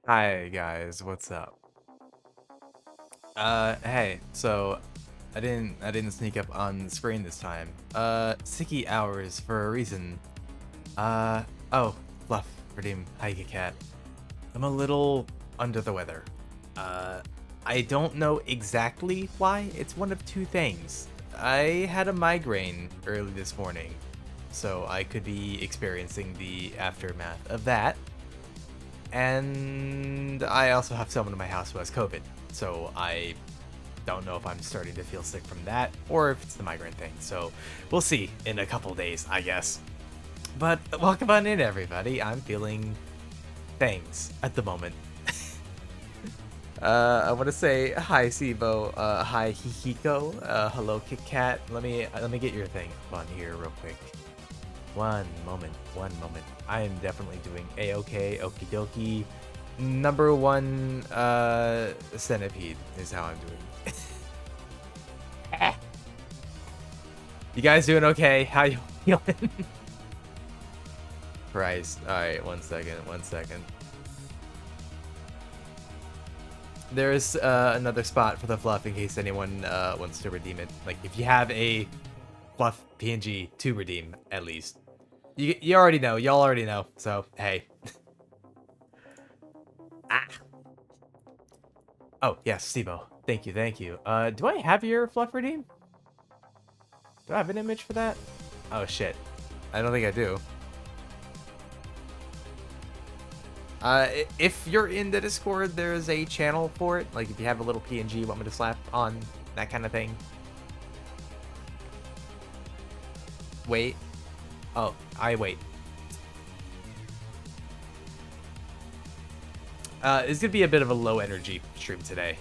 Hi guys, what's up? Hey, so I didn't sneak up on the screen this time. Sicky hours for a reason. Uh, oh, Fluff, redeem, hi cat. I'm a little under the weather. Uh, I don't know exactly why. It's one of two things. I had a migraine early this morning, so I could be experiencing the aftermath of that. And I also have someone in my house who has COVID, so I don't know if I'm starting to feel sick from that or if it's the migraine thing. So we'll see in a couple days, I guess. But welcome on in, everybody. I'm feeling things at the moment. I want to say hi, Sibo. Hi, Hihiko. Hello, Kit Kat. Let me get your thing on here real quick. One moment, one moment. I am definitely doing a-okay, okie dokie. Number one centipede is how I'm doing. You guys doing okay? How you feeling? Christ. Alright, one second. There's another spot for the fluff in case anyone wants to redeem it. Like, if you have a fluff PNG to redeem, at least. You already know. Y'all already know. So, hey. Ah. Oh, yes, Stevo. Thank you, thank you. Do I have your fluff redeem? Do I have an image for that? Oh, shit. I don't think I do. If you're in the Discord, there's a channel for it. Like, if you have a little PNG you want me to slap on, that kind of thing. Wait. Oh, I wait. It's gonna be a bit of a low energy stream today.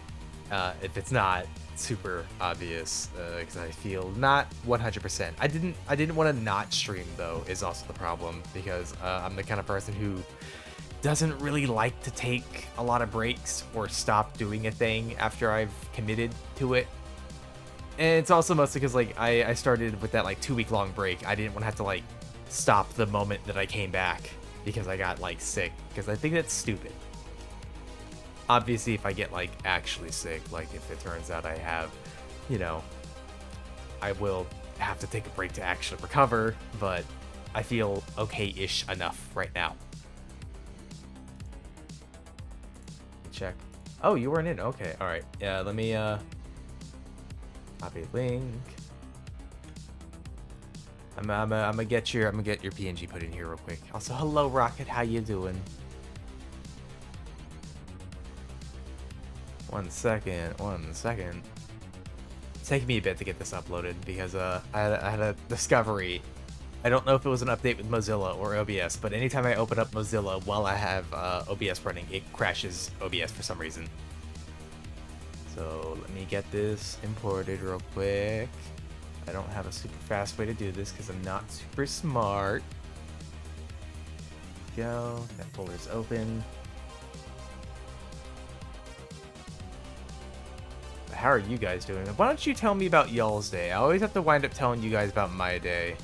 If it's not super obvious, because I feel not 100%. I didn't want to not stream though, is also the problem, because I'm the kind of person who doesn't really like to take a lot of breaks or stop doing a thing after I've committed to it. And it's also mostly because like I started with that like 2 week long break. I didn't want to have to like stop the moment that I came back because I got like sick, because I think that's stupid. Obviously, if I get like actually sick, like if it turns out I have, you know, I will have to take a break to actually recover, but I feel okay-ish enough right now. Check. Oh, you weren't in. Okay, all right. Yeah, let me copy link. I'm gonna get your PNG put in here real quick. Also, hello Rocket, how you doing? One second. It's taking me a bit to get this uploaded because I had a discovery. I don't know if it was an update with Mozilla or OBS, but anytime I open up Mozilla while I have OBS running, it crashes OBS for some reason. So let me get this imported real quick. I don't have a super fast way to do this because I'm not super smart. Go. That folder's open. How are you guys doing? Why don't you tell me about y'all's day? I always have to wind up telling you guys about my day.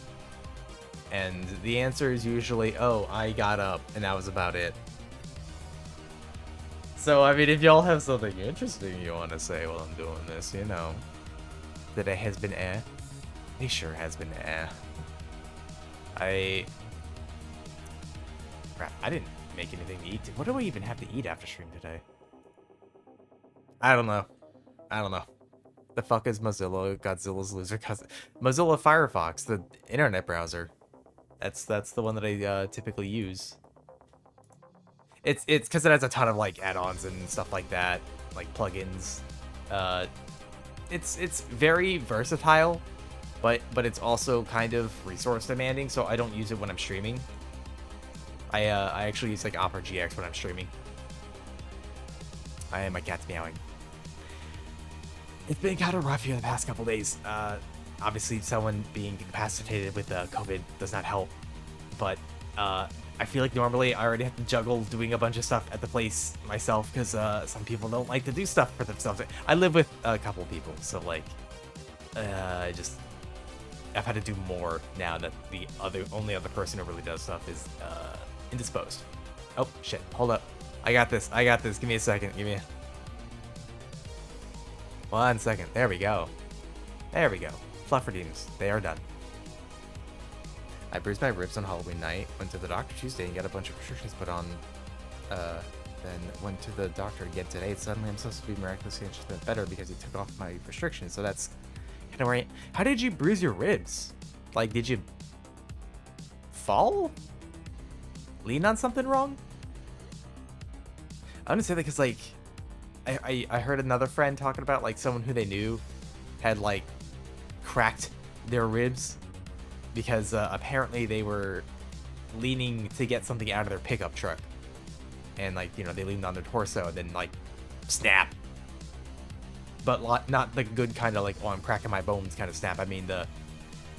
And the answer is usually, oh, I got up, and that was about it. So, I mean, if y'all have something interesting you want to say while I'm doing this, you know. That it has been eh. It sure has been eh. Crap, I didn't make anything to eat. What do I even have to eat after stream today? I don't know. The fuck is Mozilla? Godzilla's loser cousin. Mozilla Firefox, the internet browser. That's the one that I typically use. It's because it has a ton of like add-ons and stuff like that, like plugins. It's very versatile, but it's also kind of resource demanding. So I don't use it when I'm streaming. I actually use like Opera GX when I'm streaming. My cat's meowing. It's been kind of rough here the past couple days. Obviously, someone being incapacitated with COVID does not help. But I feel like normally I already have to juggle doing a bunch of stuff at the place myself because some people don't like to do stuff for themselves. I live with a couple people, so like, I've had to do more now that the only other person who really does stuff is indisposed. Oh shit! Hold up. I got this. I got this. Give me a second. Give me 1 second. There we go. There we go. Flufferdeens. They are done. I bruised my ribs on Halloween night. Went to the doctor Tuesday and got a bunch of restrictions put on. Then went to the doctor again today. Suddenly I'm supposed to be miraculously interested better because he took off my restrictions. So that's kind of right. How did you bruise your ribs? Like, did you fall? Lean on something wrong? I'm gonna say that because, like, I heard another friend talking about, like, someone who they knew had, like, cracked their ribs because apparently they were leaning to get something out of their pickup truck. And, like, you know, they leaned on their torso and then, like, snap. But not the good kind of, like, oh, I'm cracking my bones kind of snap. I mean the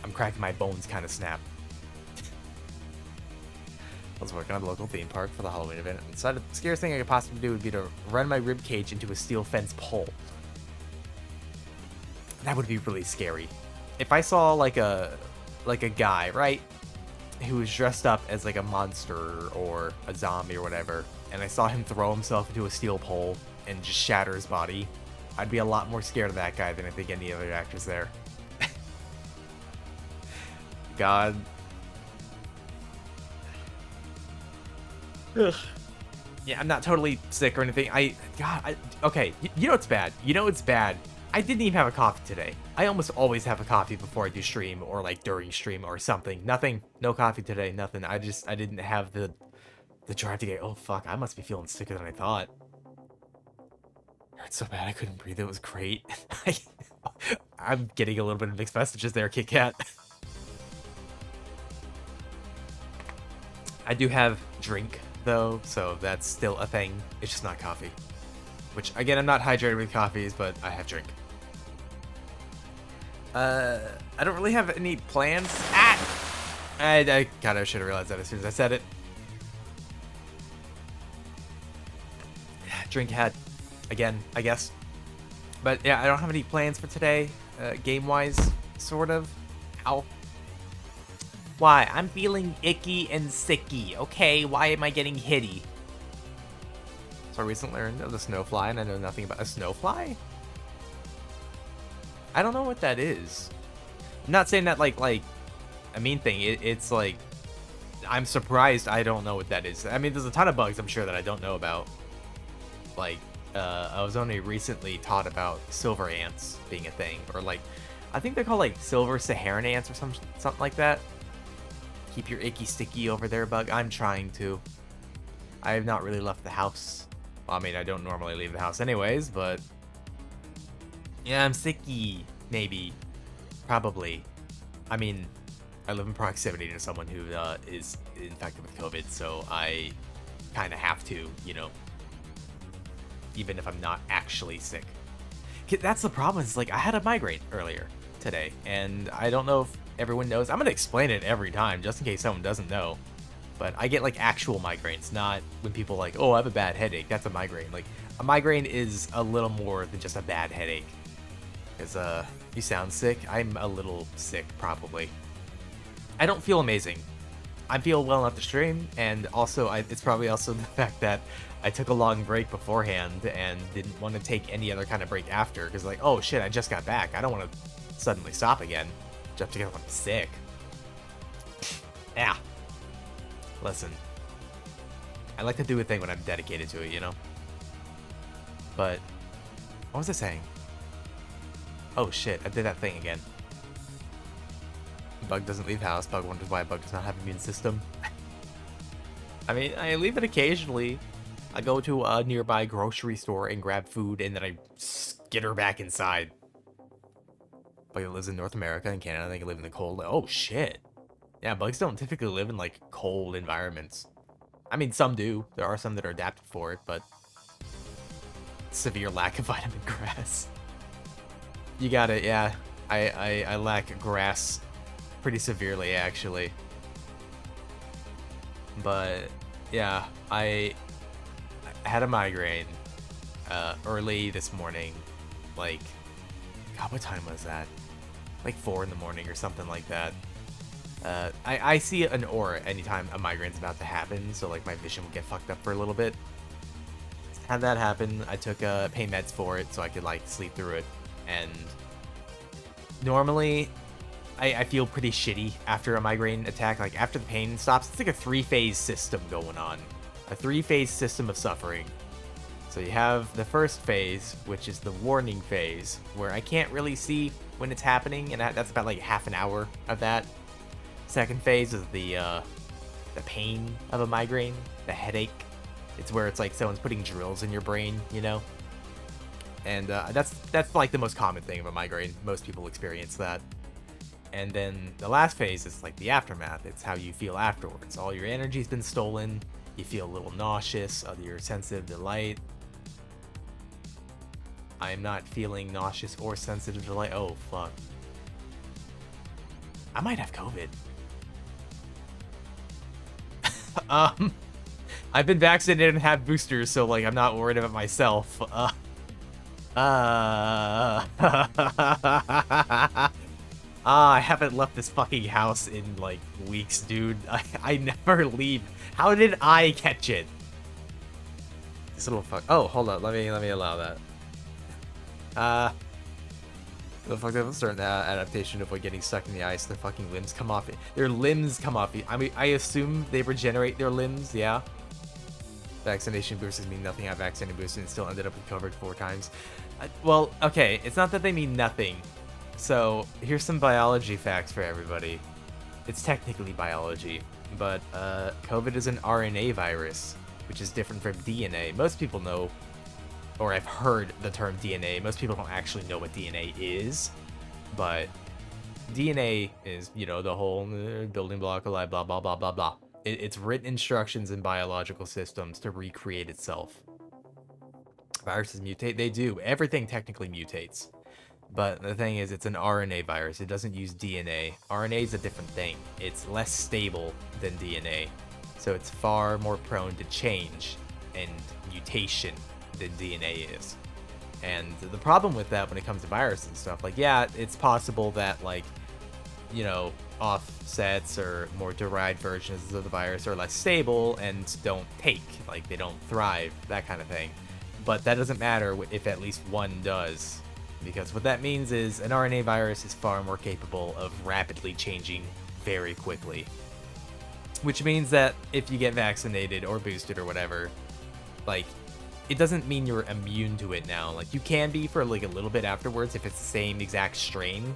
I'm cracking my bones kind of snap. I was working on the local theme park for the Halloween event and decided the scariest thing I could possibly do would be to run my rib cage into a steel fence pole. That would be really scary. If I saw like a guy, right, who was dressed up as like a monster or a zombie or whatever, and I saw him throw himself into a steel pole and just shatter his body, I'd be a lot more scared of that guy than I think any other actors there. God. Ugh. Yeah, I'm not totally sick or anything. Okay, you know it's bad. You know it's bad. I didn't even have a coffee today. I almost always have a coffee before I do stream or like during stream or something. Nothing. No coffee today. Nothing. I didn't have the drive to get. Oh fuck! I must be feeling sicker than I thought. It hurt so bad I couldn't breathe. It was great. I'm getting a little bit of mixed messages there, Kit Kat. I do have drink though, so that's still a thing. It's just not coffee. Which again, I'm not hydrated with coffees, but I have drink. I don't really have any plans. I kind of should have realized that as soon as I said it. Drink had again, I guess. But yeah, I don't have any plans for today, game-wise, sort of. Ow. Why? I'm feeling icky and sicky. Okay, why am I getting hitty? So I recently learned of the snowfly, and I know nothing about a snowfly. I don't know what that is. I'm not saying that like a mean thing. It's like I'm surprised I don't know what that is. I mean, there's a ton of bugs I'm sure that I don't know about. Like, I was only recently taught about silver ants being a thing, or like, I think they're called like silver Saharan ants or something like that. Keep your icky sticky over there, bug. I'm trying to. I have not really left the house. Well, I mean, I don't normally leave the house anyways, but yeah, I'm sicky. Maybe, probably. I mean, I live in proximity to someone who is infected with COVID, so I kind of have to, you know, even if I'm not actually sick. That's the problem. Is like I had a migraine earlier today, and I don't know if everyone knows. I'm gonna explain it every time, just in case someone doesn't know. But I get like actual migraines, not when people like, oh, I have a bad headache. That's a migraine. Like a migraine is a little more than just a bad headache. Because you sound sick. I'm a little sick, probably. I don't feel amazing. I feel well enough to stream, and also it's probably also the fact that I took a long break beforehand and didn't want to take any other kind of break after. Because like, oh shit, I just got back. I don't want to suddenly stop again just because I'm sick. Yeah. Listen, I like to do a thing when I'm dedicated to it, you know? But, what was I saying? Oh shit, I did that thing again. Bug doesn't leave house. Bug wonders why Bug does not have an immune system. I mean, I leave it occasionally. I go to a nearby grocery store and grab food, and then I skitter back inside. Bug lives in North America and Canada. They can live in the cold. Oh shit. Yeah, bugs don't typically live in, like, cold environments. I mean, some do. There are some that are adapted for it, but severe lack of vitamin grass. You got it, yeah. I lack grass pretty severely, actually. But, yeah, I had a migraine early this morning. Like, God, what time was that? Like 4 in the morning or something like that. I see an aura anytime a migraine's about to happen, so like my vision will get fucked up for a little bit. had that happen. I took pain meds for it so I could like sleep through it. And normally I feel pretty shitty after a migraine attack. Like after the pain stops, it's like a 3-phase system going on. A 3-phase system of suffering. So you have the first phase, which is the warning phase, where I can't really see when it's happening, and that's about like half an hour of that. Second phase is the pain of a migraine, the headache. It's where it's like someone's putting drills in your brain, you know? And that's like the most common thing of a migraine. Most people experience that. And then the last phase is like the aftermath. It's how you feel afterwards. All your energy's been stolen. You feel a little nauseous of your sensitive to light. I am not feeling nauseous or sensitive to light. Oh, fuck. I might have COVID. I've been vaccinated and have boosters, so like I'm not worried about myself. I haven't left this fucking house in like weeks, dude. I never leave. How did I catch it? This little fuck. Oh, hold up. Let me allow that. The fuck, they'll start an adaptation of like getting stuck in the ice. Their fucking limbs come off. Their limbs come off. I mean, I assume they regenerate their limbs. Yeah. Vaccination boosters mean nothing. I have vaccinated boosters and still ended up recovered 4 times. Well, okay. It's not that they mean nothing. So here's some biology facts for everybody. It's technically biology, but COVID is an RNA virus, which is different from DNA. Most people know, or I've heard the term DNA. Most people don't actually know what DNA is, but DNA is, you know, the whole building block of life, blah, blah, blah, blah, blah. It's written instructions in biological systems to recreate itself. Viruses mutate. They do. Everything technically mutates. But the thing is, it's an RNA virus. It doesn't use DNA. RNA is a different thing. It's less stable than DNA. So it's far more prone to change and mutation than DNA is. And the problem with that when it comes to viruses and stuff, like, yeah, it's possible that, like, you know, offsets or more derived versions of the virus are less stable and don't take, like, they don't thrive, that kind of thing. But that doesn't matter if at least one does. Because what that means is an RNA virus is far more capable of rapidly changing very quickly. Which means that if you get vaccinated or boosted or whatever, like, it doesn't mean you're immune to it now. Like, you can be for like a little bit afterwards if it's the same exact strain,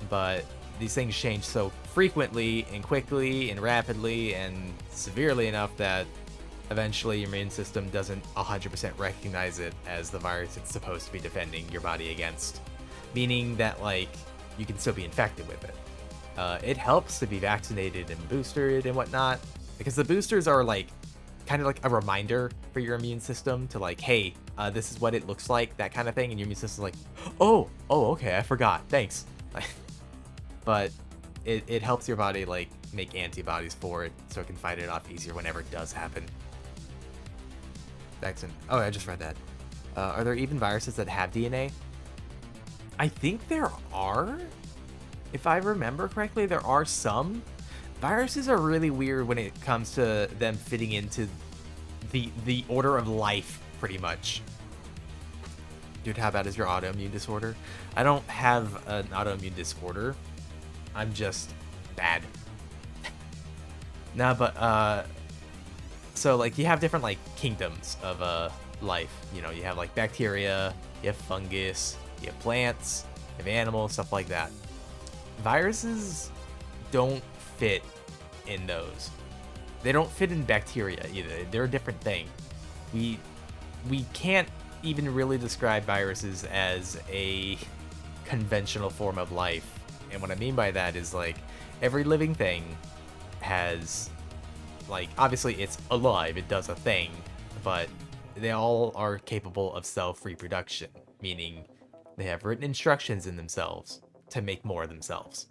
but these things change so frequently and quickly and rapidly and severely enough that eventually your immune system doesn't 100% recognize it as the virus it's supposed to be defending your body against. Meaning that, like, you can still be infected with it. It helps to be vaccinated and boosted and whatnot, because the boosters are, like, kind of like a reminder for your immune system to, like, hey, this is what it looks like, that kind of thing, and your immune system's like, oh, okay, I forgot, thanks. But it helps your body, like, make antibodies for it so it can fight it off easier whenever it does happen. Vaccine. Oh, I just read that. Are there even viruses that have DNA? I think there are. If I remember correctly, there are some. Viruses are really weird when it comes to them fitting into the order of life, pretty much. Dude, how bad is your autoimmune disorder? I don't have an autoimmune disorder. I'm just bad. Nah, but so, like, you have different, like, kingdoms of life. You know, you have, like, bacteria, you have fungus, you have plants, you have animals, stuff like that. Viruses don't fit in those. They don't fit in bacteria either. They're a different thing. We can't even really describe viruses as a conventional form of life. And what I mean by that is, like, every living thing has, like, obviously it's alive, it does a thing, but they all are capable of self-reproduction, meaning they have written instructions in themselves to make more of themselves.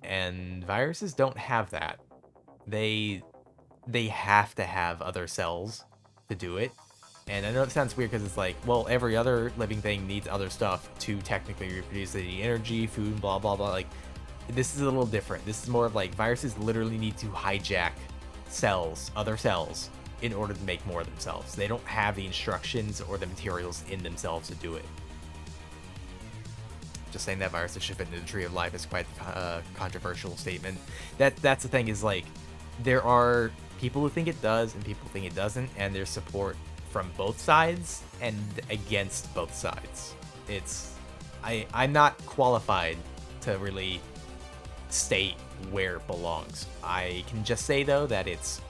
And viruses don't have that. They have to have other cells to do it. And I know it sounds weird because it's like, well, every other living thing needs other stuff to technically reproduce. They need energy, food, blah, blah, blah. Like, this is a little different. This is more of like viruses literally need to hijack cells, other cells, in order to make more themselves. They don't have the instructions or the materials in themselves to do it. Just saying that viruses should fit into the tree of life is quite a controversial statement. That's the thing, is like, there are people who think it does and people think it doesn't, and there's support from both sides and against both sides. I'm not qualified to really state where it belongs. I can just say though that it's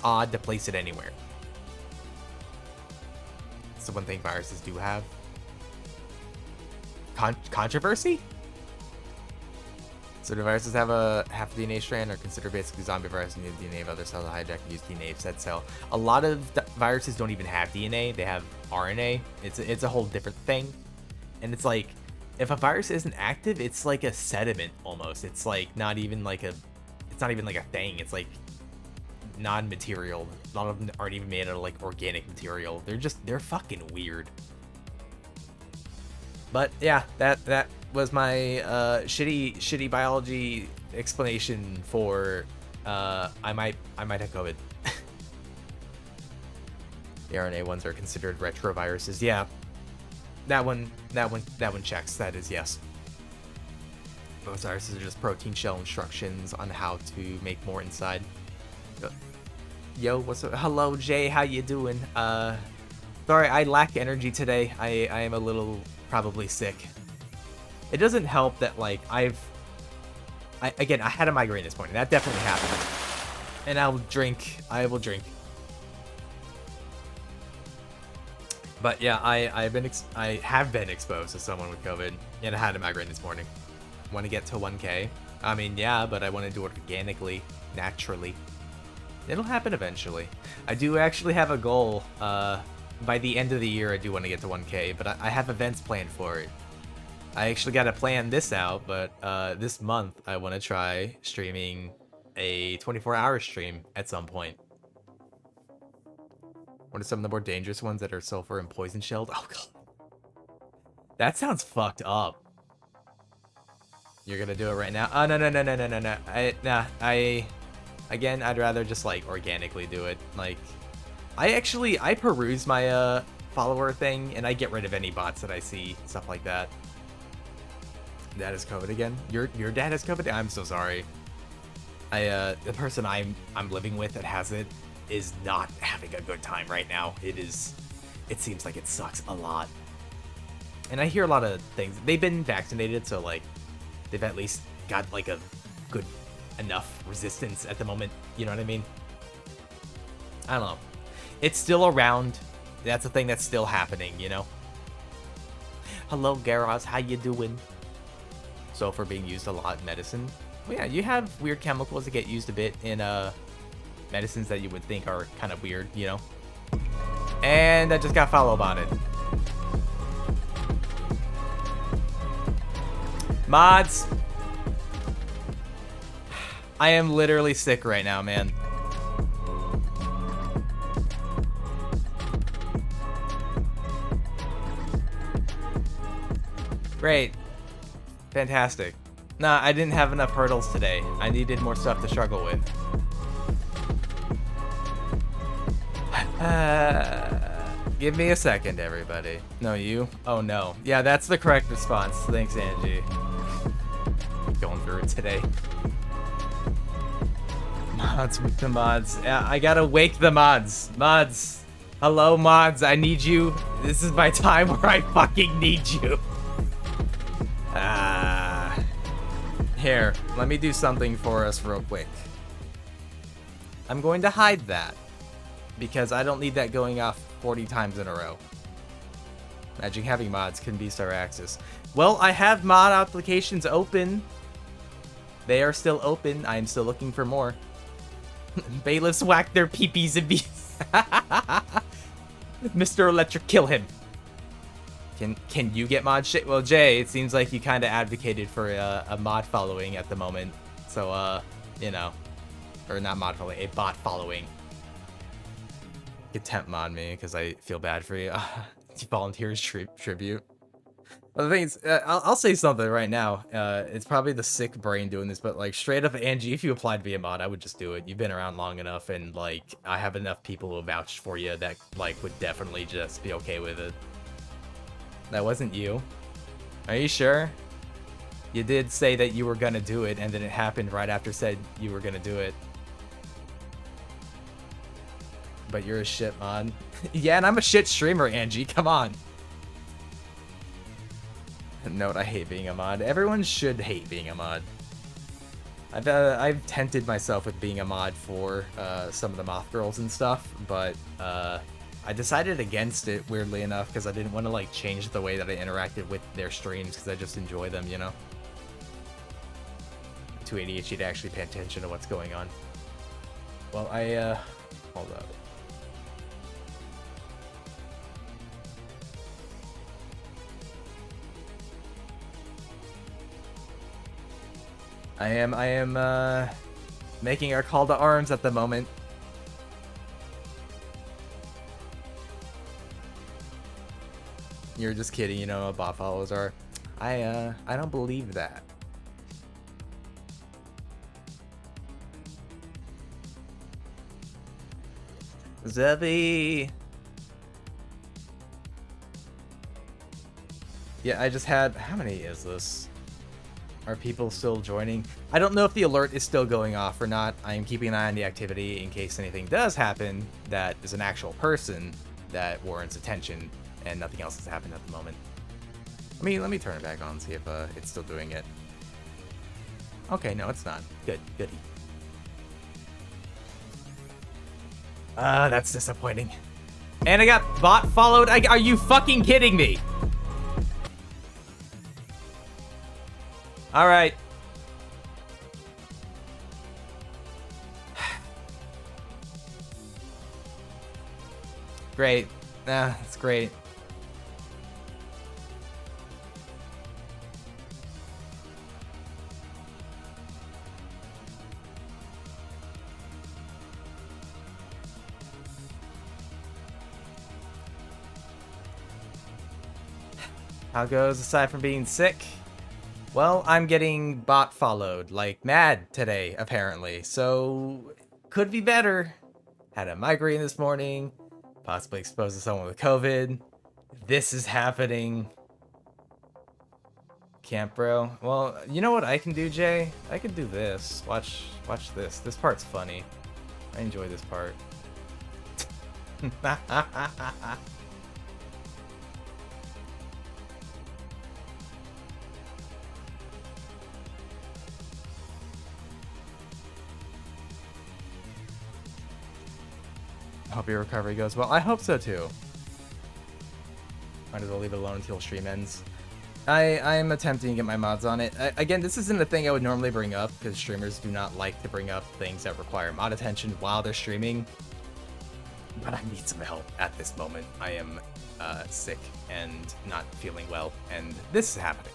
odd to place it anywhere. It's the one thing viruses do have. Controversy? So do viruses have a half DNA strand, or consider basically zombie viruses and use DNA of other cells to hijack and use DNA of said cell? A lot of viruses don't even have DNA, they have RNA. It's a whole different thing. And it's like, if a virus isn't active, it's like a sediment almost. It's like not even like a thing. It's like non-material. A lot of them aren't even made out of like organic material. They're fucking weird. But yeah, that was my shitty biology explanation for I might have COVID. The RNA ones are considered retroviruses. Yeah. That one checks. That is yes. Most viruses are just protein shell instructions on how to make more inside. Yo, what's up? Hello, Jay. How you doing? Sorry, I lack energy today. I am a little probably sick. It doesn't help that like I had a migraine this morning. That definitely happened. And I will drink. But yeah, I have been exposed to someone with COVID, and I had a migraine this morning. Want to get to 1K? I mean, yeah, but I want to do it organically, naturally. It'll happen eventually. I do actually have a goal. By the end of the year, I do want to get to 1K, but I have events planned for it. I actually got to plan this out, but this month I want to try streaming a 24-hour stream at some point. What are some of the more dangerous ones that are sulfur and poison shelled? Oh god, that sounds fucked up. You're gonna do it right now? Oh no. Again, I'd rather just like organically do it. Like, I peruse my follower thing and I get rid of any bots that I see, stuff like that. Dad has COVID again? Your dad has COVID? I'm so sorry. The person I'm living with that has it is not having a good time right now. It seems like it sucks a lot. And I hear a lot of things. They've been vaccinated, so like they've at least got like a good enough resistance at the moment. You know what I mean? I don't know. It's still around. That's a thing that's still happening, you know? Hello, Garaz. How you doing? Sulfur being used a lot in medicine. Well, yeah, you have weird chemicals that get used a bit in medicines that you would think are kind of weird, you know? And I just got follow botted. Mods! I am literally sick right now, man. Great. Fantastic. Nah, I didn't have enough hurdles today. I needed more stuff to struggle with. Give me a second, everybody. No, you? Oh, no. Yeah, that's the correct response. Thanks, Angie. Going through it today. Mods with the mods. Yeah, I gotta wake the mods. Mods. Hello, mods. I need you. This is my time where I fucking need you. Here, let me do something for us real quick. I'm going to hide that because I don't need that going off 40 times in a row. Imagine having mods can be our axis. Well, I have mod applications open. They are still open. I am still looking for more. Bailiffs whack their peepees and bees. Mr. Electric, kill him. Can you get mod shit? Well, Jay, it seems like you kind of advocated for a mod following at the moment. So, you know. Or not mod following, a bot following. You can temp mod me, because I feel bad for you. Volunteers tribute. Well, the thing is, I'll say something right now. It's probably the sick brain doing this, but like straight up, Angie, if you applied to be a mod, I would just do it. You've been around long enough, and like I have enough people who vouched for you that like would definitely just be okay with it. That wasn't you. Are you sure? You did say that you were gonna do it, and then it happened right after said you were gonna do it. But you're a shit mod. Yeah, and I'm a shit streamer, Angie. Come on. Note, I hate being a mod. Everyone should hate being a mod. I've tempted myself with being a mod for some of the Moth Girls and stuff, but I decided against it, weirdly enough, because I didn't want to like change the way that I interacted with their streams, because I just enjoy them, you know? Too ADHD to actually pay attention to what's going on. Well, hold up. I am making our call to arms at the moment. You're just kidding, you know what bot follows are. I don't believe that. Zebby! Yeah, I just had... How many is this? Are people still joining? I don't know if the alert is still going off or not. I am keeping an eye on the activity in case anything does happen that is an actual person that warrants attention, and nothing else has happened at the moment. Let me turn it back on and see if it's still doing it. Okay, no, it's not. Good, goody. That's disappointing. And I got bot followed. Are you fucking kidding me? All right. Great. That's great. How goes aside from being sick? Well, I'm getting bot followed like mad today, apparently. So, could be better. Had a migraine this morning. Possibly exposed to someone with COVID. This is happening. Camp bro. Well, you know what I can do, Jay? I can do this. Watch this. This part's funny. I enjoy this part. Hope your recovery goes well. I hope so too. Might as well leave it alone until stream ends. I'm attempting to get my mods on it. Again, this isn't a thing I would normally bring up because streamers do not like to bring up things that require mod attention while they're streaming. But I need some help at this moment. I am sick and not feeling well, and this is happening.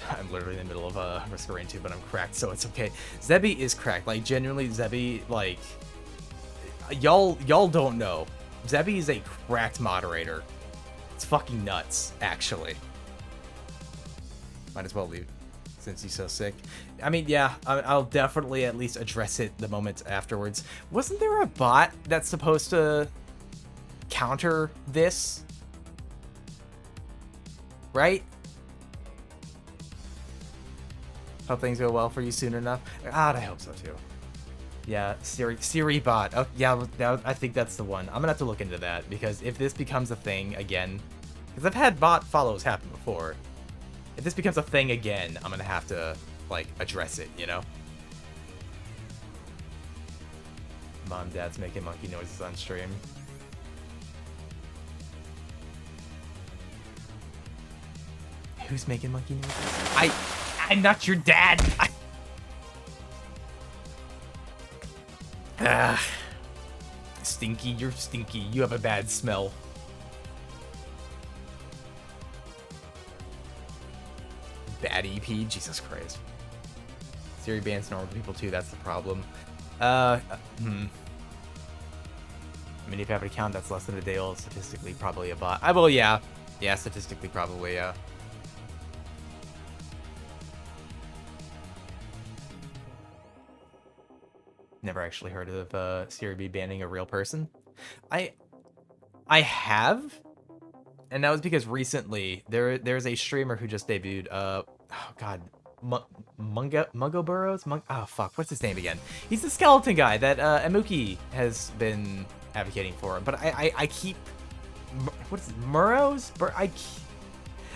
I'm literally in the middle of a respirating tube, but I'm cracked, so it's okay. Zebby is cracked. Like, genuinely, Zebby, like... Y'all don't know. Zebby is a cracked moderator. It's fucking nuts, actually. Might as well leave, since he's so sick. I mean, yeah, I'll definitely at least address it the moment afterwards. Wasn't there a bot that's supposed to counter this? Right? Hope things go well for you soon enough. God, I hope so too. Yeah, Siri bot. Oh, yeah, I think that's the one. I'm gonna have to look into that because if this becomes a thing again, because I've had bot follows happen before. If this becomes a thing again, I'm gonna have to like address it, you know? Mom, Dad's making monkey noises on stream. Who's making monkey noises? I'm not your dad. Stinky, you're stinky. You have a bad smell. Bad EP, Jesus Christ. Siri bans normal people too, that's the problem. I mean, if you have an account that's less than a day old, statistically probably a bot. Well, yeah. Yeah, statistically probably, yeah. Never actually heard of Siri B banning a real person. I have, and that was because recently there's a streamer who just debuted. Oh God, Mungo Burrows. Oh fuck, what's his name again? He's the skeleton guy that Emuki has been advocating for. But I keep what is it, Murrows?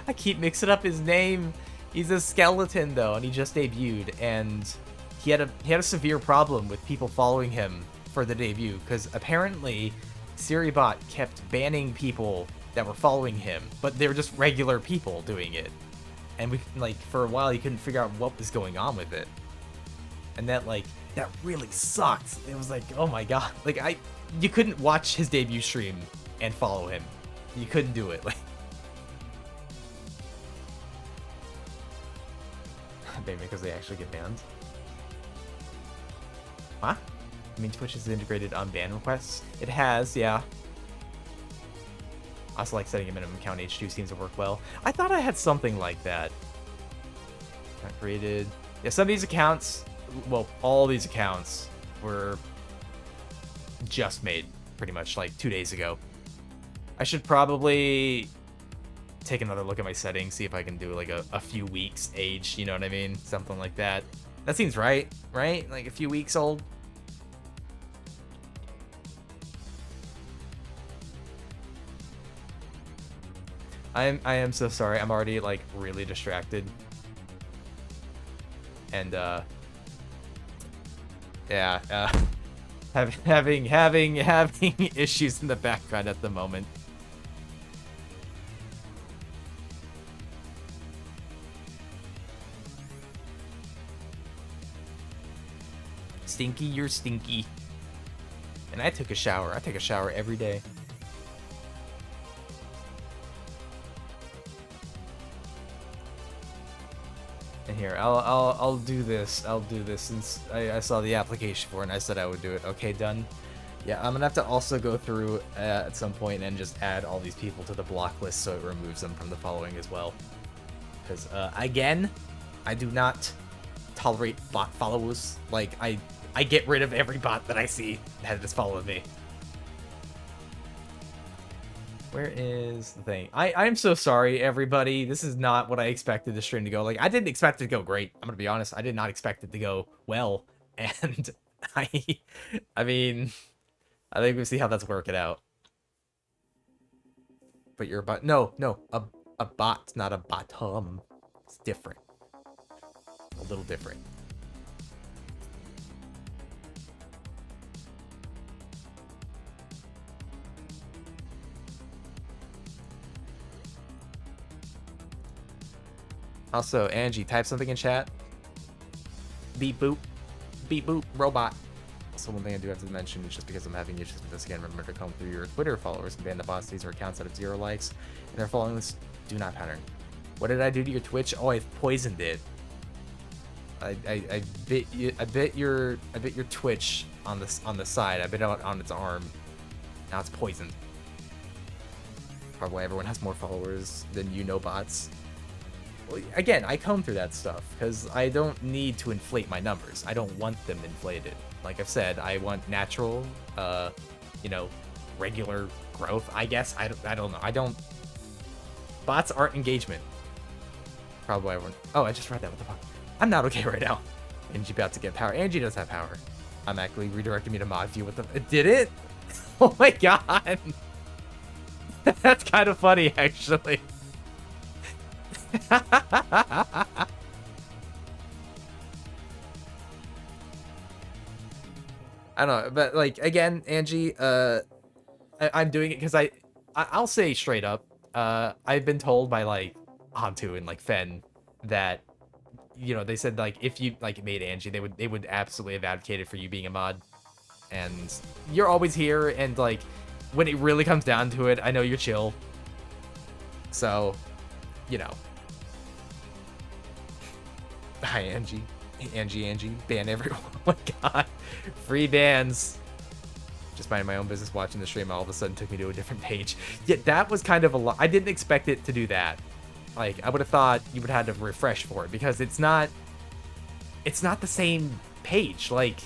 I keep mixing up his name. He's a skeleton though, and he just debuted, and he had a severe problem with people following him for the debut because apparently SiriBot kept banning people that were following him, but they were just regular people doing it. And we, like, for a while, you couldn't figure out what was going on with it. And that really sucked. It was like, oh my god. Like, you couldn't watch his debut stream and follow him. You couldn't do it. Like, maybe because they actually get banned. Huh? I mean, Twitch is integrated on ban requests. It has, yeah. Also, like, setting a minimum count H2 seems to work well. I thought I had something like that. Not created. Yeah, some of these accounts, well, all these accounts were just made pretty much like 2 days ago. I should probably take another look at my settings, see if I can do like a few weeks age, you know what I mean? Something like that. That seems right? Like a few weeks old? I am so sorry. I'm already like really distracted. And yeah, having issues in the background at the moment. Stinky, you're stinky. And I took a shower. I take a shower every day. And here, I'll do this. I'll do this since I saw the application for it and I said I would do it. Okay, done. Yeah, I'm gonna have to also go through at some point and just add all these people to the block list so it removes them from the following as well. Because again, I do not tolerate bot followers. Like I get rid of every bot that I see that has followed me. Where is the thing? I'm so sorry, everybody. This is not what I expected the stream to go. Like, I didn't expect it to go great. I'm gonna be honest. I did not expect it to go well. And I mean, I think we'll see how that's working out. But you're a bot. No, a bot, not a bottom. It's different. A little different. Also, Angie, type something in chat. Beep boop. Beep boop, robot. Also, one thing I do have to mention is just because I'm having issues with this again, remember to comb through your Twitter followers and ban the bots. These are accounts that have 0 likes, and they're following this do not pattern. What did I do to your Twitch? Oh, I poisoned it. I bit your Twitch on the side. I bit out on its arm. Now it's poisoned. Probably why everyone has more followers than bots. Again, I comb through that stuff because I don't need to inflate my numbers. I don't want them inflated. Like I've said, I want natural, regular growth, I guess. I don't know. Bots aren't engagement. Probably everyone. Oh, I just read that. What the fuck? I'm not okay right now. Angie about to get power. Angie does have power. I'm actually redirecting me to mod view. What the? Did it? Oh my god. That's kind of funny, actually. I don't know, but like again, Angie, I'm doing it because I'll say straight up, I've been told by like Hantu and like Fen that they said like if you like made Angie, they would absolutely have advocated for you being a mod, and you're always here, and like when it really comes down to it, I know you're chill, so Hi, Angie. Angie, ban everyone. Oh my god. Free bans. Just minding my own business, watching the stream, all of a sudden took me to a different page. Yeah, that was kind of a lot. I didn't expect it to do that. Like, I would have thought you would have had to refresh for it because it's not the same page. Like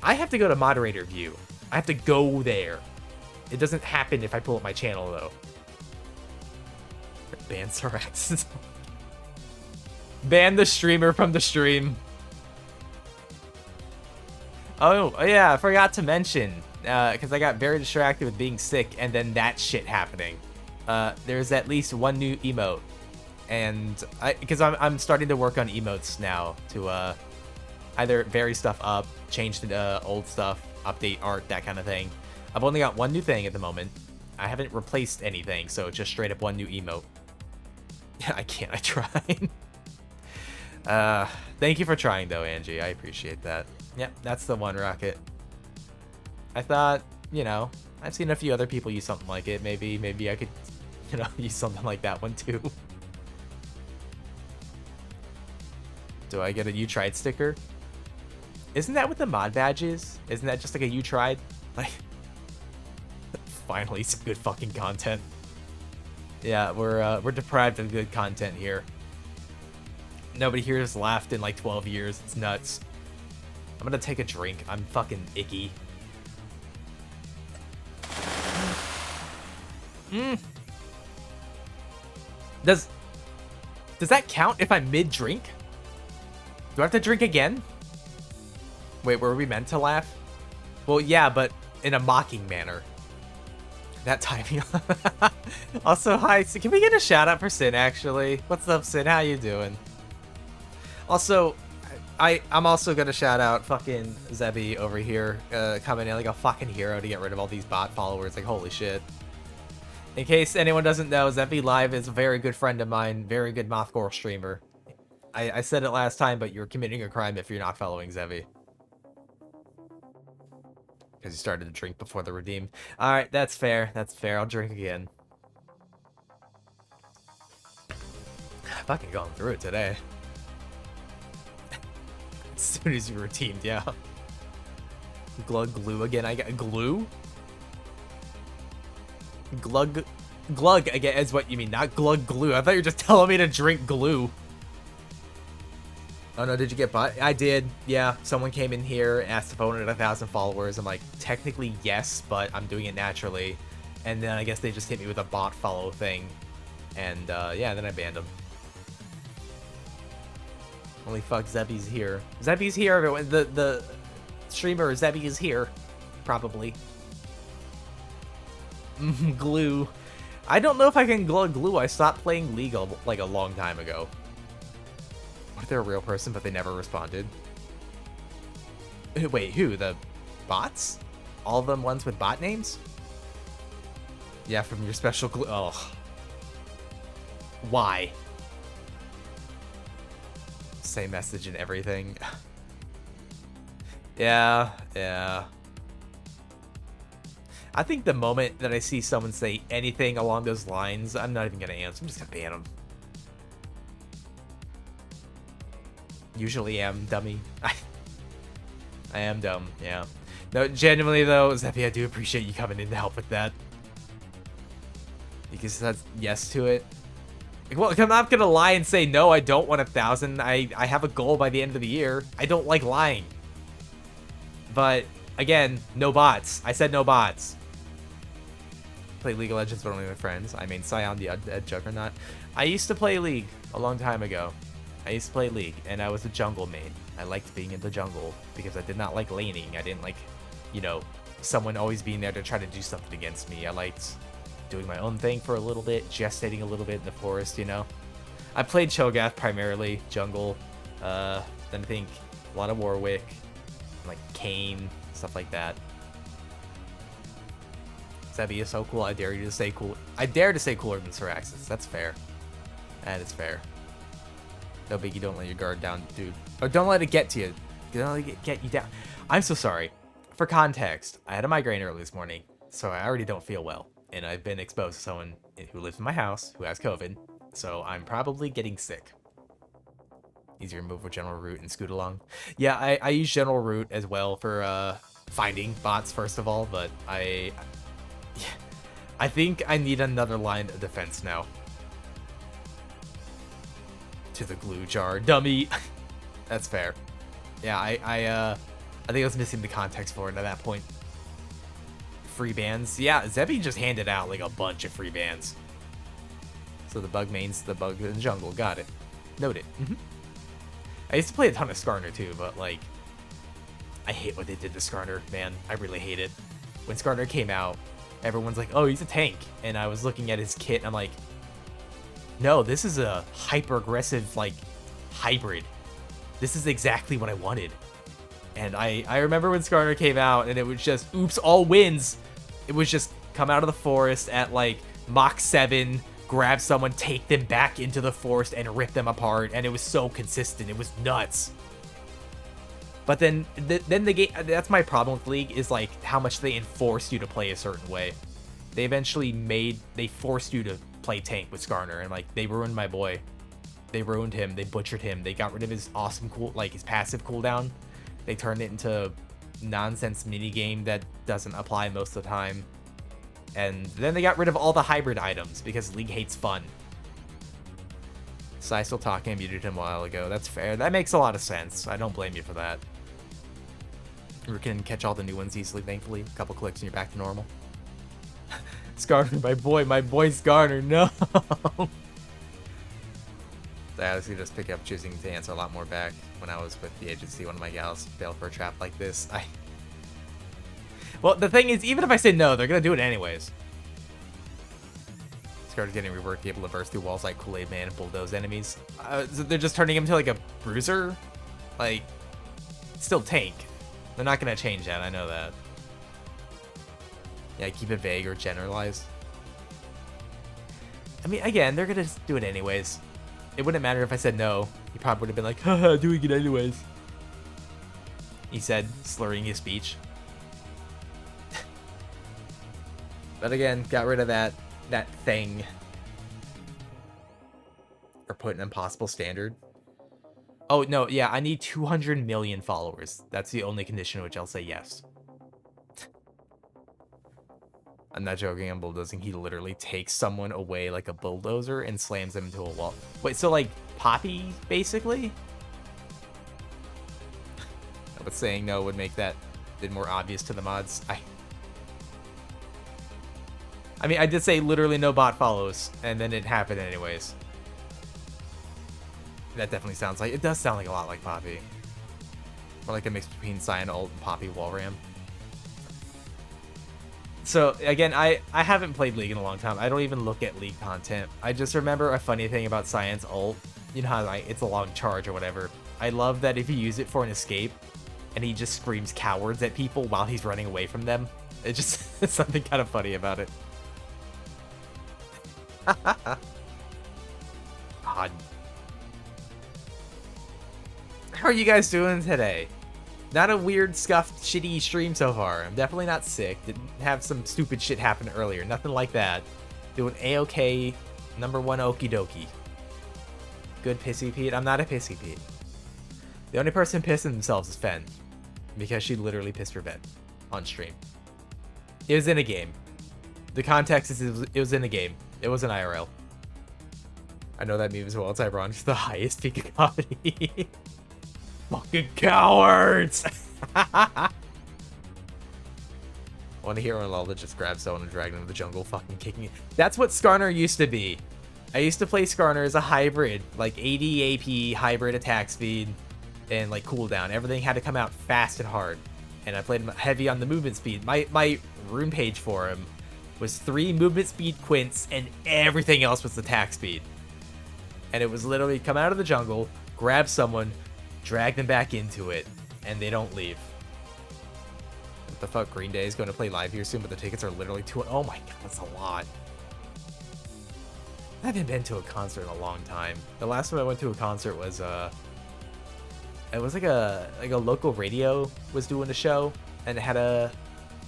I have to go to moderator view. I have to go there. It doesn't happen if I pull up my channel though. Ban Sorax. Ban the streamer from the stream. Oh yeah, I forgot to mention, because I got very distracted with being sick and then that shit happening. There's at least one new emote, and because I'm starting to work on emotes now to either vary stuff up, change the old stuff, update art, that kind of thing. I've only got one new thing at the moment. I haven't replaced anything, so just straight up one new emote. I can't. I tried. Thank you for trying though, Angie. I appreciate that. Yep, that's the one, Rocket. I thought, you know, I've seen a few other people use something like it. Maybe I could, you know, use something like that one too. Do I get a you tried sticker? Isn't that what the mod badge is? Isn't that just like a you tried? Like, finally some good fucking content. Yeah, we're deprived of good content here. Nobody here has laughed in like 12 years. It's nuts. I'm gonna take a drink. I'm fucking icky. Does that count if I'm mid-drink? Do I have to drink again? Wait, were we meant to laugh? Well, yeah, but in a mocking manner. That timing. Also, hi. So can we get a shout out for Sin, actually? What's up, Sin? How you doing? Also, I'm also gonna shout out fucking Zebby over here, coming in like a fucking hero to get rid of all these bot followers. Like, holy shit. In case anyone doesn't know, Zebby Live is a very good friend of mine, very good Mothcore streamer. I said it last time, but you're committing a crime if you're not following Zebby. Because you started to drink before the redeem. Alright, that's fair. That's fair. I'll drink again. Fucking going through it today. As soon as you redeemed, yeah. Glug glue again. I got glue? Glug again is what you mean, not glug glue. I thought you were just telling me to drink glue. Oh no, did you get bot? I did, yeah. Someone came in here, asked if I wanted 1,000 followers. I'm like, technically yes, but I'm doing it naturally. And then I guess they just hit me with a bot follow thing. And yeah, then I banned them. Holy fuck, Zebby's here. Zebby's here, everyone. The streamer Zebby is here. Probably. Glue. I don't know if I can glug glue. I stopped playing League like a long time ago. What if they're a real person, but they never responded? Wait, who? The bots? All of them ones with bot names? Yeah, from your special glue. Oh. Why? Same message and everything. Yeah. I think the moment that I see someone say anything along those lines, I'm not even gonna answer. I'm just gonna ban them. Usually am, dummy. I am dumb, yeah. No, genuinely though, Zephy, I do appreciate you coming in to help with that. Because that's yes to it. Well, I'm not gonna lie and say, no, I don't want 1,000. I have a goal by the end of the year. I don't like lying. But, again, no bots. I said no bots. Play League of Legends, but only with friends. I mean, Scion the Undead Juggernaut. I used to play League a long time ago. I used to play League, and I was a jungle main. I liked being in the jungle, because I did not like laning. I didn't like, you know, someone always being there to try to do something against me. I liked doing my own thing for a little bit, gestating a little bit in the forest, you know. I played Cho'Gath primarily, jungle, then I think a lot of Warwick, like Kayn, stuff like that. Zebby is so cool. I dare you to say cool. I dare to say cooler than Syraxis. That's fair. That is fair. No biggie. Don't let your guard down, dude. Or don't let it get to you. Don't let it get you down. I'm so sorry. For context, I had a migraine early this morning, so I already don't feel well. And I've been exposed to someone who lives in my house who has COVID, so I'm probably getting sick. Easier to move with general route and scoot along. Yeah, I use general route as well for finding bots first of all, but I think I need another line of defense now. To the glue jar, dummy. That's fair. Yeah, I think I was missing the context for it at that point. Free bans. Yeah, Zebby just handed out like a bunch of free bans. So the bug main's the bug in the jungle. Got it. Noted. I used to play a ton of Skarner too, but like, I hate what they did to Skarner, man. I really hate it. When Skarner came out, everyone's like, oh, he's a tank. And I was looking at his kit and I'm like, no, this is a hyper-aggressive, like, hybrid. This is exactly what I wanted. And I remember when Skarner came out and it was just, oops, all wins. It was just come out of the forest at, like, Mach 7, grab someone, take them back into the forest, and rip them apart. And it was so consistent. It was nuts. But then the game, that's my problem with League, is, like, how much they enforce you to play a certain way. They eventually they forced you to play tank with Skarner, and like they ruined my boy. They ruined him. They butchered him. They got rid of his awesome his passive cooldown. They turned it into nonsense mini game that doesn't apply most of the time. And then they got rid of all the hybrid items because League hates fun. So I still talking. I muted him a while ago. That's fair. That makes a lot of sense. I don't blame you for that. We can catch all the new ones easily, thankfully. A couple clicks and you're back to normal. Skarner, my boy Skarner, no! I honestly just pick up choosing to answer a lot more back. When I was with the agency, one of my gals failed for a trap like this. Well, the thing is, even if I say no, they're gonna do it anyways. Skarner's getting reworked, able to burst through walls like Kool-Aid Man and bulldoze enemies. So they're just turning him into like a bruiser? Like, still tank. They're not gonna change that, I know that. Yeah, keep it vague or generalized. I mean, again, they're gonna do it anyways. It wouldn't matter if I said no. He probably would have been like, haha, doing it anyways. He said, slurring his speech. But again, got rid of that thing. Or put an impossible standard. Oh, no, yeah, I need 200 million followers. That's the only condition which I'll say yes. I'm not joking, I'm bulldozing. He literally takes someone away like a bulldozer and slams them into a wall. Wait, so like Poppy, basically? But saying no would make that bit more obvious to the mods. I mean, I did say literally no bot follows, and then it happened anyways. That definitely sounds like, it does sound like a lot like Poppy. Or like a mix between Cyan Ult and Poppy Wall Ram. So, again, I haven't played League in a long time. I don't even look at League content. I just remember a funny thing about Cyan's ult. You know how, like, it's a long charge or whatever. I love that if you use it for an escape, and he just screams cowards at people while he's running away from them. It just, it's something kind of funny about it. God. How are you guys doing today? Not a weird, scuffed, shitty stream so far. I'm definitely not sick. Didn't have some stupid shit happen earlier. Nothing like that. Doing A-OK, #1 okie dokie. Good Pissy Pete. I'm not a Pissy Pete. The only person pissing themselves is Fen. Because she literally pissed her bed on stream. It was in a game. The context is it was in a game. It wasn't IRL. I know that meme as well. It's ironic. It's the highest peak of comedy. Fucking cowards! I want to hear when Lola just grabs someone and drag them to the jungle, fucking kicking it. That's what Skarner used to be. I used to play Skarner as a hybrid, like 80 AP, hybrid attack speed, and like cooldown. Everything had to come out fast and hard. And I played him heavy on the movement speed. My rune page for him was 3 movement speed quints, and everything else was attack speed. And it was literally come out of the jungle, grab someone, drag them back into it, and they don't leave. What the fuck? Green Day is going to play live here soon, but the tickets are literally oh my god, that's a lot. I haven't been to a concert in a long time. The last time I went to a concert was it was like a local radio was doing a show, and it had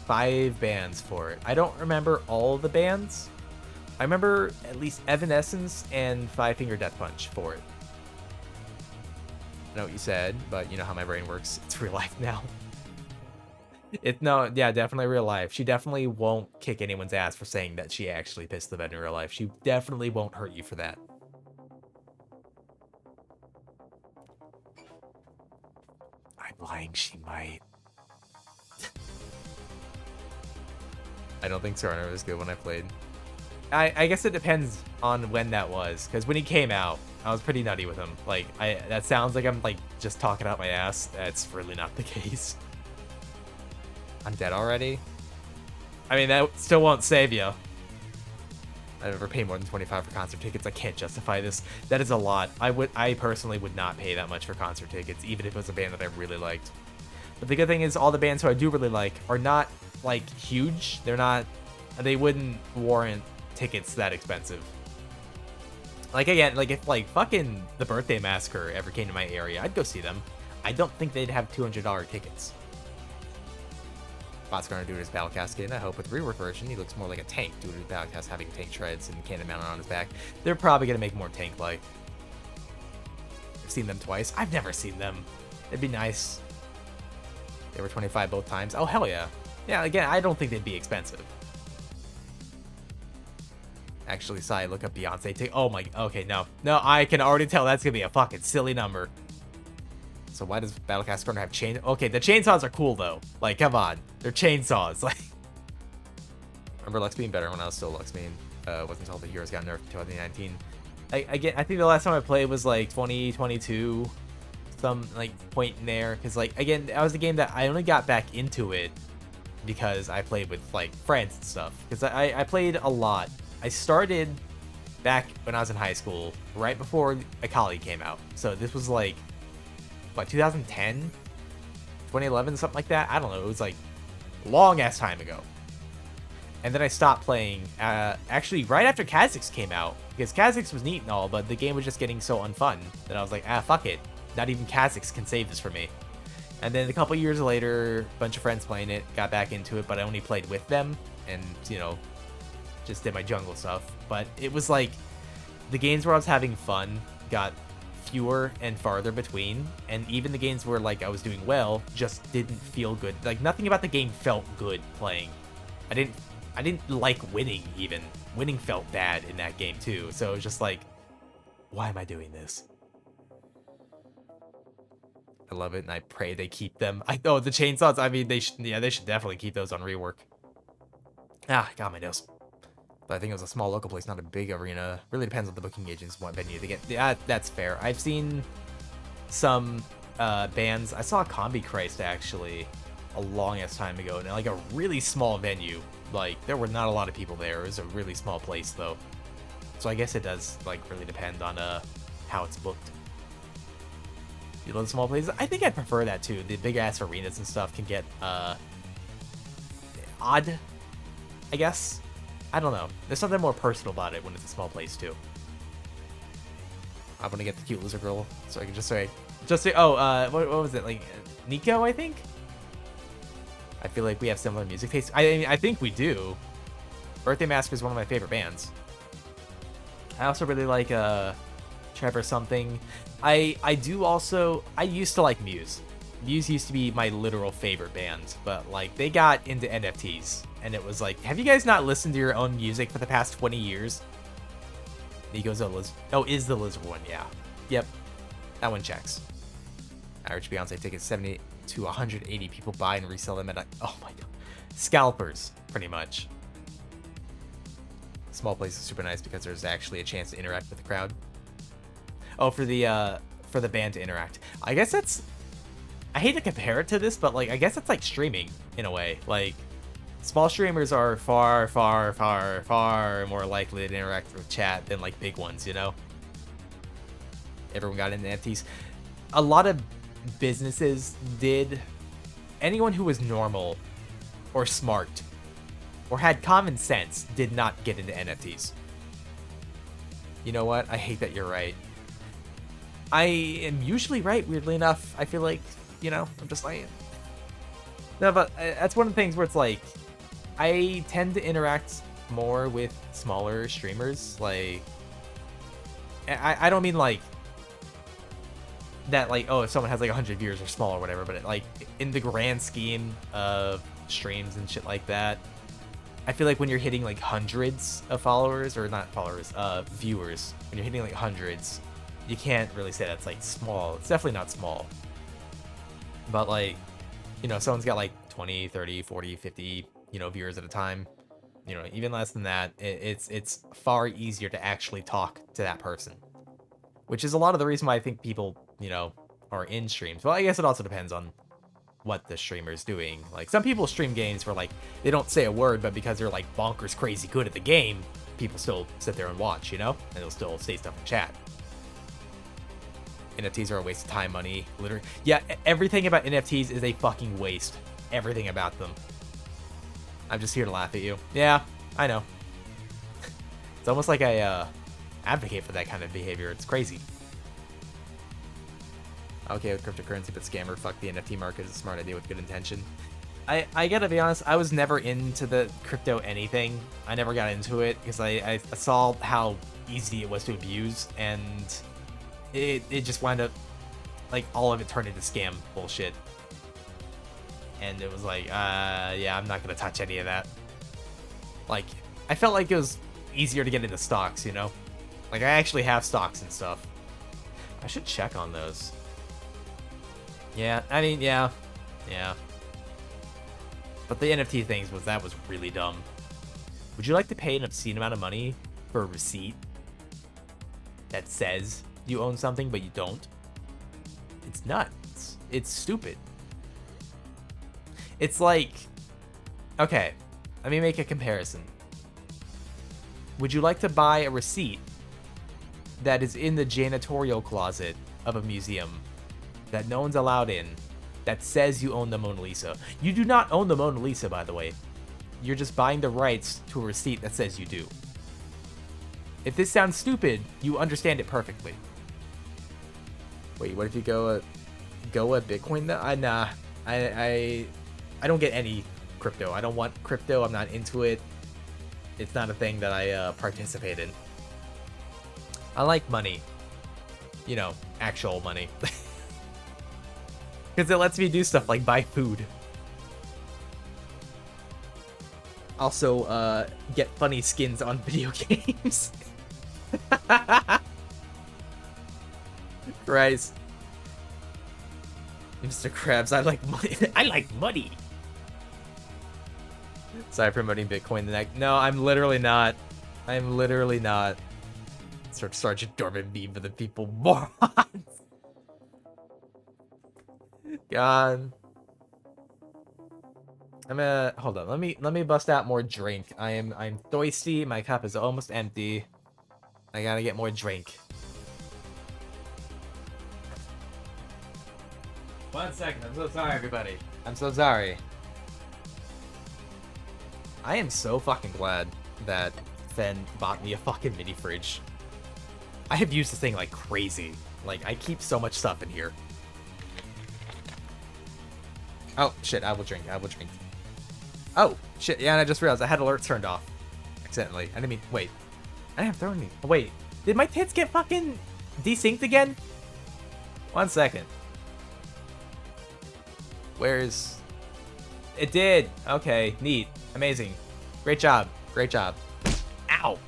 5 bands for it. I don't remember all the bands. I remember at least Evanescence and Five Finger Death Punch for it. I know what you said, but you know how my brain works. It's real life now. No, yeah, definitely real life. She definitely won't kick anyone's ass for saying that she actually pissed the bed in real life. She definitely won't hurt you for that. I'm lying, she might. I don't think Serrano was good when I played. I guess it depends on when that was, because when he came out, I was pretty nutty with him. Like, that sounds like I'm, like, just talking out my ass. That's really not the case. I'm dead already? I mean, that still won't save you. I've ever paid more than 25 for concert tickets. I can't justify this. That is a lot. I personally would not pay that much for concert tickets, even if it was a band that I really liked. But the good thing is all the bands who I do really like are not, like, huge. They wouldn't warrant tickets that expensive. Like, again, like, if, like, fucking The Birthday Massacre ever came to my area, I'd go see them. I don't think they'd have $200 tickets. Bot's gonna do his battle cascade, I hope with the rework version, he looks more like a tank due to his battle cast having tank treads and cannon mounted on his back. They're probably gonna make more tank-like. I've seen them twice. I've never seen them. It'd be nice. They were 25 both times. Oh, hell yeah. Yeah, again, I don't think they'd be expensive. Actually, Sai, look up Beyonce. Oh my, okay, no. No, I can already tell that's gonna be a fucking silly number. So why does Battlecast Corner have chain? Okay, the chainsaws are cool though. Like, come on, they're chainsaws. Like, remember Lux being better when I was still Lux being. Wasn't until the heroes got nerfed in 2019. I think the last time I played was like 2022, some like point in there. Cause like again, that was a game that I only got back into it because I played with like friends and stuff. Cause I played a lot. I started back when I was in high school, right before Akali came out. So this was like, what, 2010? 2011, something like that? I don't know. It was like long ass time ago. And then I stopped playing, actually right after Kha'Zix came out, because Kha'Zix was neat and all, but the game was just getting so unfun that I was like, fuck it. Not even Kha'Zix can save this for me. And then a couple years later, a bunch of friends playing it, got back into it, but I only played with them and, you know, just did my jungle stuff. But it was like the games where I was having fun got fewer and farther between, and even the games where like I was doing well just didn't feel good. Like nothing about the game felt good playing. I didn't like winning. Even winning felt bad in that game too. So it was just like, why am I doing this? I love it, and I pray they keep them. The chainsaws. I mean, they should definitely keep those on rework. Got my nose. But I think it was a small local place, not a big arena. Really depends on the booking agents, what venue they get. Yeah, that's fair. I've seen some bands. I saw Combi Christ actually a long ass time ago, and like a really small venue. Like there were not a lot of people there. It was a really small place though. So I guess it does like really depend on how it's booked. You love the small places? I think I prefer that too. The big ass arenas and stuff can get odd, I guess. I don't know. There's something more personal about it when it's a small place too. I want to get the cute lizard girl so I can just say, what was it, like Nico? I think. I feel like we have similar music tastes. I think we do. Birthday Massacre is one of my favorite bands. I also really like Trevor something. I do also. I used to like Muse. Muse used to be my literal favorite band, but like they got into NFTs. And it was like, have you guys not listened to your own music for the past 20 years? Nico's is the lizard one, yeah. Yep, that one checks. Average Beyonce tickets, 70 to 180 people buy and resell them at, oh my god, scalpers, pretty much. Small place is super nice because there's actually a chance to interact with the crowd. Oh, for the band to interact. I guess that's, I hate to compare it to this, but like, I guess it's like streaming in a way. Like, small streamers are far, far, far, far more likely to interact with chat than like big ones, you know? Everyone got into NFTs. A lot of businesses did. Anyone who was normal or smart or had common sense did not get into NFTs. You know what? I hate that you're right. I am usually right, weirdly enough. I feel like, you know, I'm just like... No, but that's one of the things where it's like, I tend to interact more with smaller streamers. Like, I don't mean like that like, oh, if someone has like 100 viewers or small or whatever, but like in the grand scheme of streams and shit like that, I feel like when you're hitting like hundreds of followers, or not followers, viewers, when you're hitting like hundreds, you can't really say that's like small. It's definitely not small. But like, you know, if someone's got like 20, 30, 40, 50, you know, viewers at a time, you know, even less than that, it's far easier to actually talk to that person. Which is a lot of the reason why I think people, you know, are in streams. Well, I guess it also depends on what the streamer's doing. Like, some people stream games where, like, they don't say a word, but because they're, like, bonkers crazy good at the game, people still sit there and watch, you know? And they'll still say stuff in chat. NFTs are a waste of time, money, literally. Yeah, everything about NFTs is a fucking waste. Everything about them. I'm just here to laugh at you. Yeah, I know. It's almost like I, advocate for that kind of behavior. It's crazy. Okay with cryptocurrency, but scammer, fuck the NFT market is a smart idea with good intention. I gotta be honest, I was never into the crypto anything. I never got into it because I saw how easy it was to abuse, and it just wound up, like, all of it turned into scam bullshit. And it was like, yeah, I'm not gonna touch any of that. Like, I felt like it was easier to get into stocks, you know? Like, I actually have stocks and stuff. I should check on those. Yeah, I mean, yeah. But the NFT things that was really dumb. Would you like to pay an obscene amount of money for a receipt that says you own something, but you don't? It's nuts. It's stupid. It's like, okay, let me make a comparison. Would you like to buy a receipt that is in the janitorial closet of a museum that no one's allowed in, that says you own the Mona Lisa? You do not own the Mona Lisa, by the way. You're just buying the rights to a receipt that says you do. If this sounds stupid, you understand it perfectly. Wait, what if you go a Bitcoin though? Nah, I don't get any crypto. I don't want crypto. I'm not into it. It's not a thing that I participate in. I like money. You know, actual money. Because it lets me do stuff like buy food. Also, get funny skins on video games. Christ. Mr. Krabs, I like money. I like money. Sorry, promoting Bitcoin the next. No, I'm literally not. I'm literally not. Sergeant Dorman meme for the people morons. God. I'm gonna hold on. Let me bust out more drink. I'm thirsty. My cup is almost empty. I gotta get more drink. 1 second. I'm so sorry, everybody. I'm so sorry. I am so fucking glad that Fen bought me a fucking mini fridge. I have used this thing like crazy. Like, I keep so much stuff in here. Oh, shit, I will drink. Oh, shit, yeah, and I just realized I had alerts turned off. Accidentally. I didn't mean, wait. I didn't have thrown any. Oh, wait. Did my tits get fucking desynced again? 1 second. Where's... It did. Okay, neat. Amazing. Great job. Great job. Ow!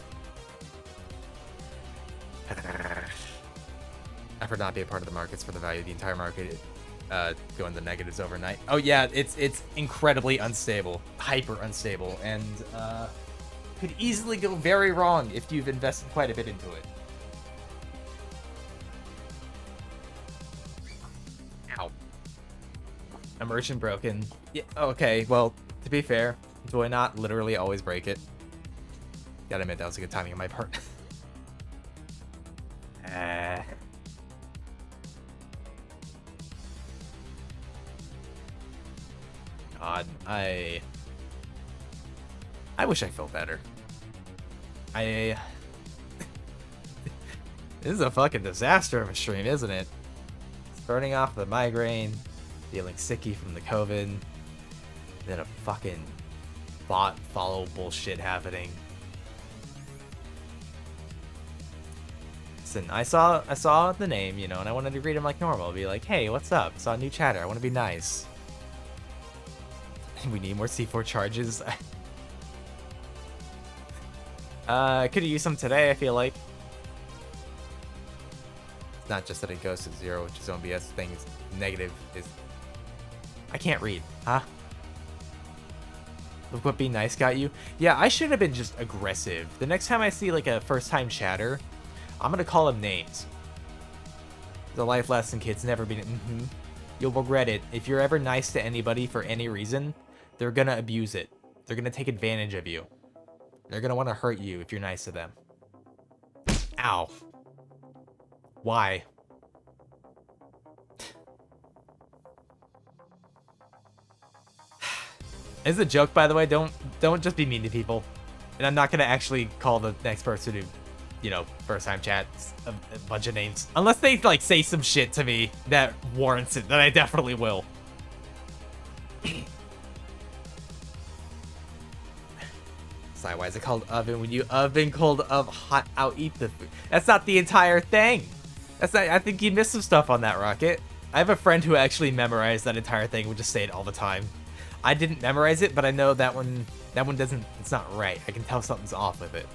Effort not be a part of the markets for the value of the entire market go in the negatives overnight. Oh yeah, it's incredibly unstable, hyper unstable, and could easily go very wrong if you've invested quite a bit into it. Ow. Immersion broken. Yeah, okay, well, to be fair, do I not literally always break it? Gotta admit, that was a good timing on my part. God, I wish I felt better. This is a fucking disaster of a stream, isn't it? Starting off with a migraine, feeling sicky from the COVID, then a fucking bot follow bullshit happening. Listen, I saw the name, you know, and I wanted to greet him like normal. Be like, hey, what's up? Saw a new chatter. I want to be nice. We need more C4 charges. Could have used some today, I feel like. It's not just that it goes to 0, which is OBS things. Negative is... I can't read. Huh? Look what being nice got you. Yeah, I should have been just aggressive. The next time I see, like, a first-time chatter, I'm gonna call him names. The life lesson, kids. Never be... You'll regret it. If you're ever nice to anybody for any reason, they're gonna abuse it. They're gonna take advantage of you. They're gonna want to hurt you if you're nice to them. Ow. Why? It's a joke, by the way. Don't just be mean to people. And I'm not gonna actually call the next person who, you know, first time chats a bunch of names. Unless they, like, say some shit to me that warrants it, then I definitely will. Sorry, why is it called oven? When you oven cold of hot, I'll eat the food. That's not the entire thing. That's not, I think you missed some stuff on that, Rocket. I have a friend who actually memorized that entire thing, would just say it all the time. I didn't memorize it, but I know that one doesn't, it's not right. I can tell something's off with it.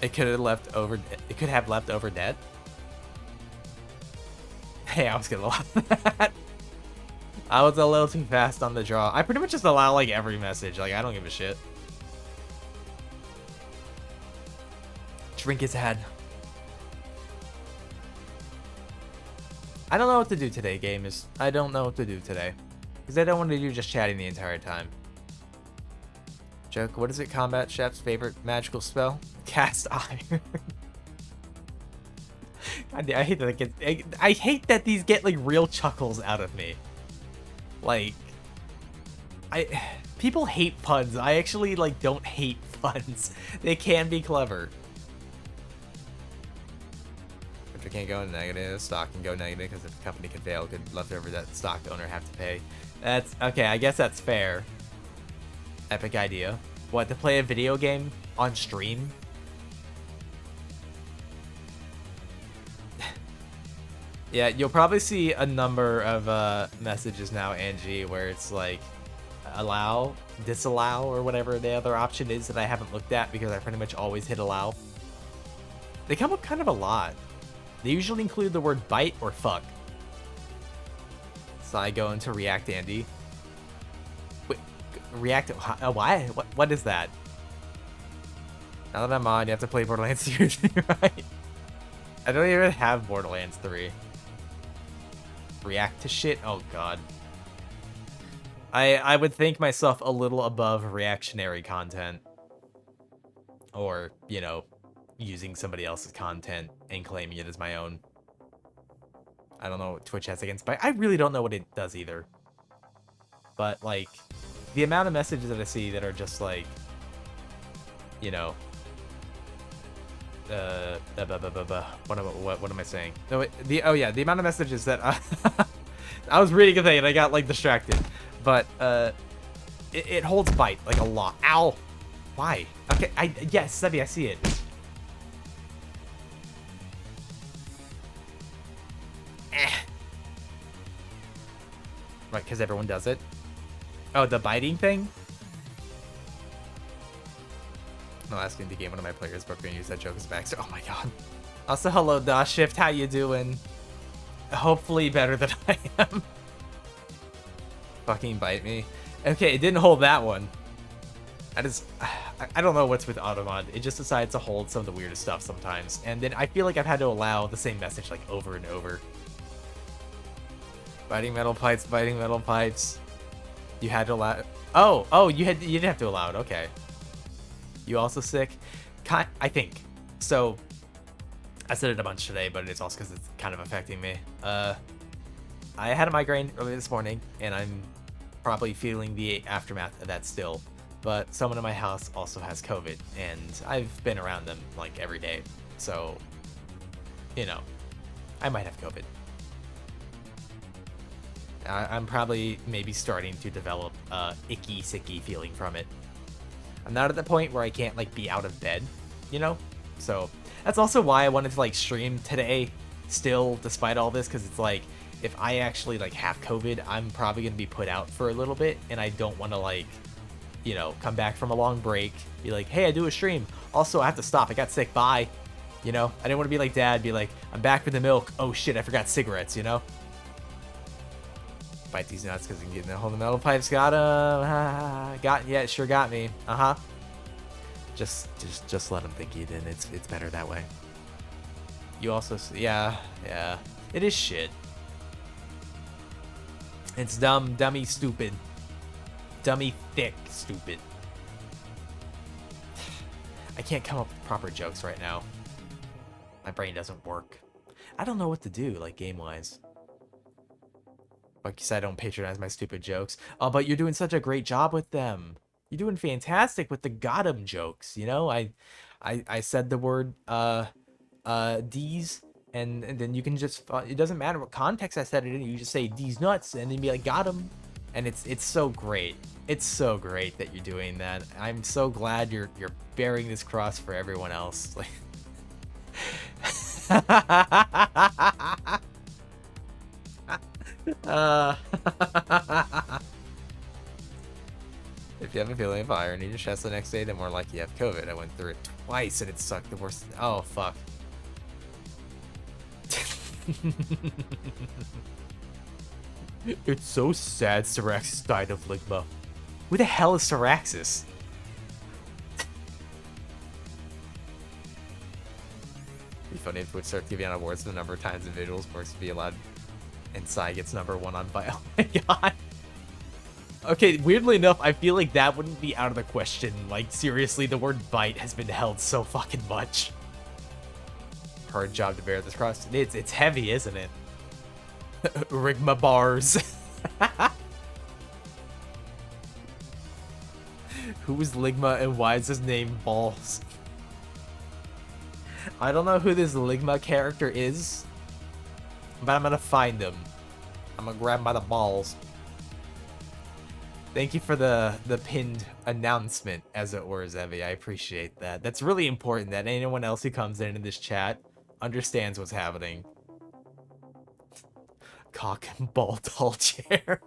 It could have left over dead. Hey, I was gonna allow that. I was a little too fast on the draw. I pretty much just allow, like, every message. Like, I don't give a shit. Drink his head. I don't know what to do today, gamers. I don't know what to do today. Because I don't want to do just chatting the entire time. Joke, what is it? Combat Chef's favorite magical spell? Cast iron. God, I hate that I hate that these get, like, real chuckles out of me. Like, people hate puns. I actually, like, don't hate puns. They can be clever. If it can't go negative, stock can go negative because if the company can fail, could leftover that stock owner have to pay. That's okay. I guess that's fair. Epic idea. What, to play a video game on stream? Yeah, you'll probably see a number of messages now, Angie, where it's like allow, disallow, or whatever the other option is that I haven't looked at because I pretty much always hit allow. They come up kind of a lot. They usually include the word bite or fuck. So I go into React Andy. Wait, React, why? What is that? Now that I'm on, you have to play Borderlands 3, right? I don't even have Borderlands 3. React to shit? Oh god. I would think myself a little above reactionary content. Or, you know, using somebody else's content and claiming it as my own. I don't know what Twitch has against, but I really don't know what it does either. But, like, the amount of messages that I see that are just like, you know, what am I saying? No, oh yeah, the amount of messages that I was reading a thing and I got, like, distracted. But it holds bite like a lot. Ow! Why? Okay, yes, Sebby, I see it. Right, because everyone does it. Oh, the biting thing? No, asking the game one of my players broke and use that joke as Baxter. Oh my god. Also, hello, Shift. How you doing? Hopefully better than I am. Fucking bite me. Okay, it didn't hold that one. I don't know what's with Automod. It just decides to hold some of the weirdest stuff sometimes. And then I feel like I've had to allow the same message, like, over and over. Biting metal pipes, biting metal pipes. You had to allow... Oh, you didn't have to allow it. Okay. You also sick? I think. So, I said it a bunch today, but it's also because it's kind of affecting me. I had a migraine earlier this morning, and I'm probably feeling the aftermath of that still. But someone in my house also has COVID, and I've been around them, like, every day. So, you know, I might have COVID. I'm probably maybe starting to develop icky, sicky feeling from it. I'm not at the point where I can't like be out of bed, you know? So that's also why I wanted to like stream today still, despite all this, because it's like, if I actually like have COVID, I'm probably gonna be put out for a little bit, and I don't want to like, you know, come back from a long break, be like, hey, I do a stream. Also, I have to stop. I got sick. Bye. You know, I didn't want to be like Dad, be like, I'm back with the milk. Oh shit, I forgot cigarettes, you know? Bite these nuts because I can get in the hold the metal pipes. Got him. Yeah, it sure got me. Uh-huh. Just let him think you did. It's better that way. You also, yeah. It is shit. It's dumb, dummy, stupid. Dummy, thick, stupid. I can't come up with proper jokes right now. My brain doesn't work. I don't know what to do, like, game-wise. Like you said, I don't patronize my stupid jokes. Oh, but you're doing such a great job with them. You're doing fantastic with the got 'em jokes, you know? I said the word, D's, and then you can just, it doesn't matter what context I said it in, you just say D's nuts, and then be like, got 'em. And it's so great. It's so great that you're doing that. I'm so glad you're bearing this cross for everyone else. Like, if you have a feeling of fire and need a chest the next day, then more likely you have COVID. I went through it twice and it sucked the worst. Oh, fuck. It's so sad Syraxis died of Ligma. Who the hell is Syraxis? It'd be funny if Twitch starts giving out awards for the number of times individuals works to be allowed, and Psy gets #1 on bio. Oh my god. Okay, weirdly enough, I feel like that wouldn't be out of the question. Like, seriously, the word bite has been held so fucking much. Hard job to bear this cross. It's heavy, isn't it? Rigma bars. Who is Ligma and why is his name Balls? I don't know who this Ligma character is, but I'm gonna find him. I'm gonna grab him by the balls. Thank you for the pinned announcement, as it were, Zevi. I appreciate that. That's really important that anyone else who comes in this chat understands what's happening. Cock and ball tall chair.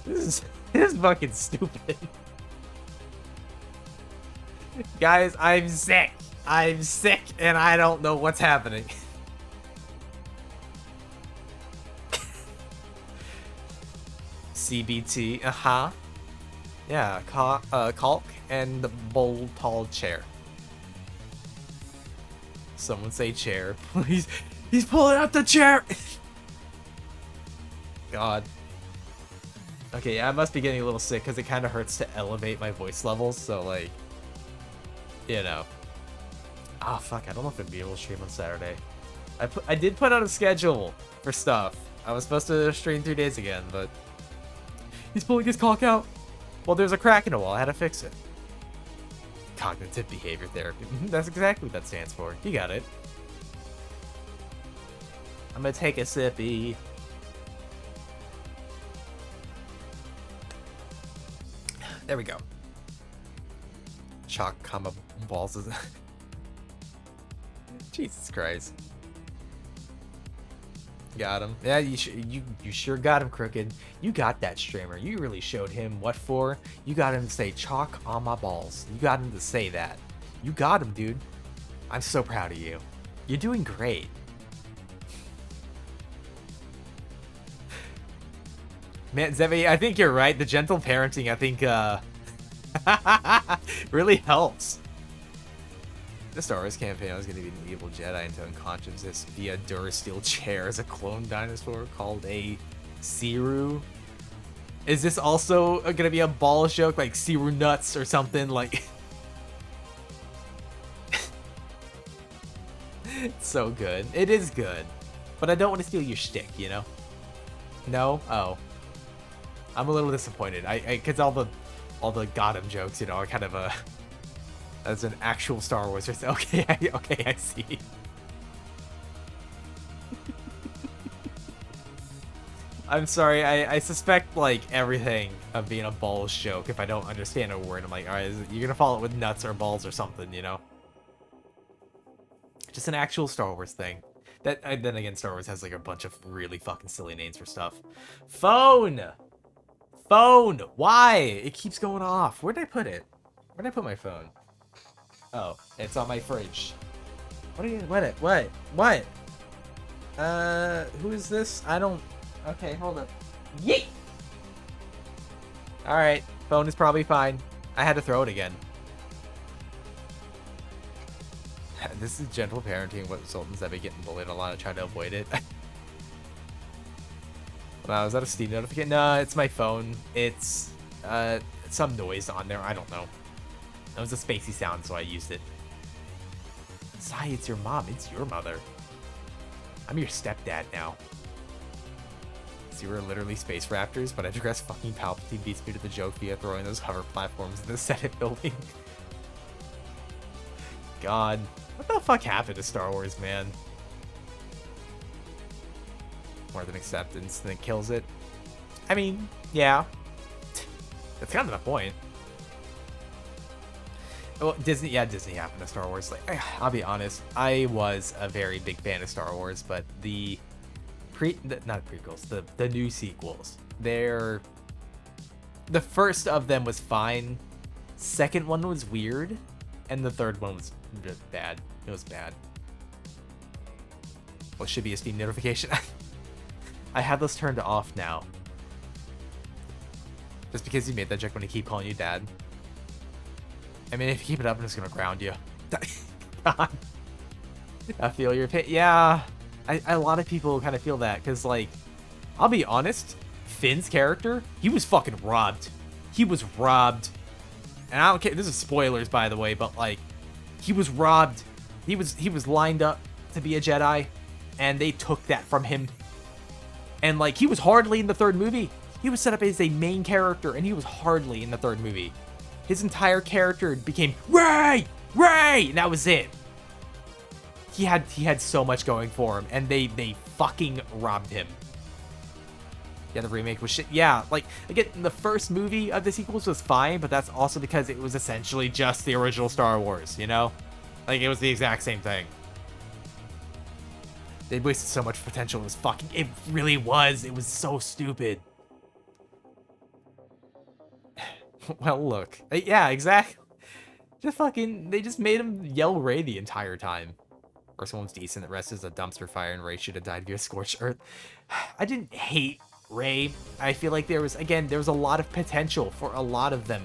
This is fucking stupid. Guys, I'm sick. I'm sick and I don't know what's happening. CBT, yeah, caulk and the bowl tall chair. Someone say chair, please. He's pulling out the chair. God. Okay, yeah, I must be getting a little sick because it kind of hurts to elevate my voice levels. So like, you know. Oh fuck, I don't know if I'd be able to stream on Saturday. I did put out a schedule for stuff. I was supposed to stream 3 days again, but he's pulling his caulk out. Well, there's a crack in the wall. I had to fix it. Cognitive behavior therapy. That's exactly what that stands for. You got it. I'm gonna take a sippy. There we go. Chalk, comma, balls is. Jesus Christ. Got him. Yeah, you sure got him, Crooked. You got that streamer. You really showed him what for. You got him to say chalk on my balls. You got him to say that. You got him, dude. I'm so proud of you. You're doing great. Man, Zevi, I think you're right. The gentle parenting, I think, really helps. The Star Wars campaign, I was going to be an evil Jedi into unconsciousness via Durasteel chair as a clone dinosaur called a Siru. Is this also going to be a ball joke like Siru nuts or something? Like, it's so good. It is good. But I don't want to steal your shtick, you know? No? Oh. I'm a little disappointed. Because all the got him jokes, you know, are kind of as an actual Star Wars. Okay, okay, I see. I'm sorry. I suspect like everything of being a balls joke. If I don't understand a word, I'm like, all right, you're gonna follow it with nuts or balls or something, you know? Just an actual Star Wars thing. That then again, Star Wars has like a bunch of really fucking silly names for stuff. Phone. Phone. Why? It keeps going off. Where'd I put it? Where'd I put my phone? Oh, it's on my fridge. What are you? What? What? Who is this? I don't. Okay, hold up. Yeet! Alright, phone is probably fine. I had to throw it again. This is gentle parenting what Sultans that be getting bullied a lot. I try to avoid it. Wow, is that a Steam notification? No, it's my phone. It's some noise on there. I don't know. That was a spacey sound, so I used it. Sai, it's your mom. It's your mother. I'm your stepdad now. You were literally space raptors, but I digress. Fucking Palpatine beats me to the joke via throwing those hover platforms in the Senate building. God, what the fuck happened to Star Wars, man? More than acceptance, then kills it. I mean, yeah, that's kind of the point. Well, Disney, yeah, Disney happened to Star Wars. Like, I'll be honest, I was a very big fan of Star Wars, but the not prequels, the new sequels. The first of them was fine. Second one was weird, and the third one was just bad. It was bad. What should be a Steam notification? I have those turned off now. Just because you made that joke when I keep calling you dad. I mean, if you keep it up, I'm just gonna ground you. God. I feel your pain. Yeah. A lot of people kind of feel that, because, like, I'll be honest, Finn's character, he was fucking robbed. He was robbed. And I don't care, this is spoilers, by the way, but, like, he was robbed. He was lined up to be a Jedi, and they took that from him. And, like, he was hardly in the third movie. He was set up as a main character, and he was hardly in the third movie. His entire character became, Rey! Rey! And that was it. He had so much going for him, and they fucking robbed him. Yeah, the remake was shit. Yeah, like, again, the first movie of the sequels was fine, but that's also because it was essentially just the original Star Wars, you know? Like, it was the exact same thing. They wasted so much potential. It really was. It was so stupid. Well, look. Yeah, exactly. They just made him yell Rey the entire time. First one's decent, the rest is a dumpster fire, and Rey should have died via scorched earth. I didn't hate Rey. I feel like there was a lot of potential for a lot of them,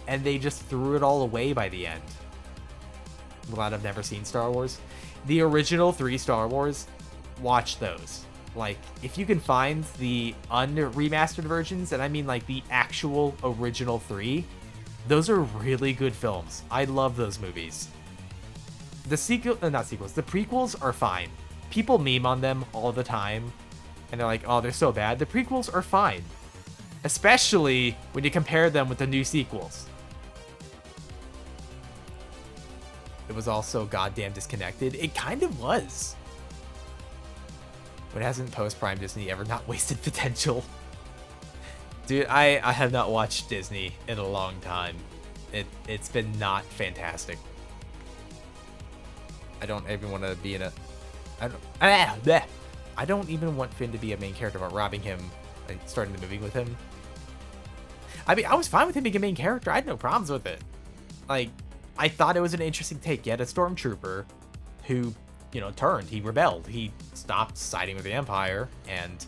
and they just threw it all away by the end. I'm glad I've never seen Star Wars. The original 3 Star Wars, watch those. Like, if you can find the unremastered versions, and I mean like the actual original 3, those are really good films. I love those movies. The the prequels are fine. People meme on them all the time, and they're like, oh, they're so bad. The prequels are fine. Especially when you compare them with the new sequels. It was also goddamn disconnected. It kind of was. But hasn't post-Prime Disney ever not wasted potential? Dude, I have not watched Disney in a long time. It's been not fantastic. I don't even want to be in a... I don't even want Finn to be a main character about robbing him, like starting the movie with him. I mean, I was fine with him being a main character. I had no problems with it. Like, I thought it was an interesting take. You had a stormtrooper who, you know, turned. He rebelled. He stopped siding with the Empire, and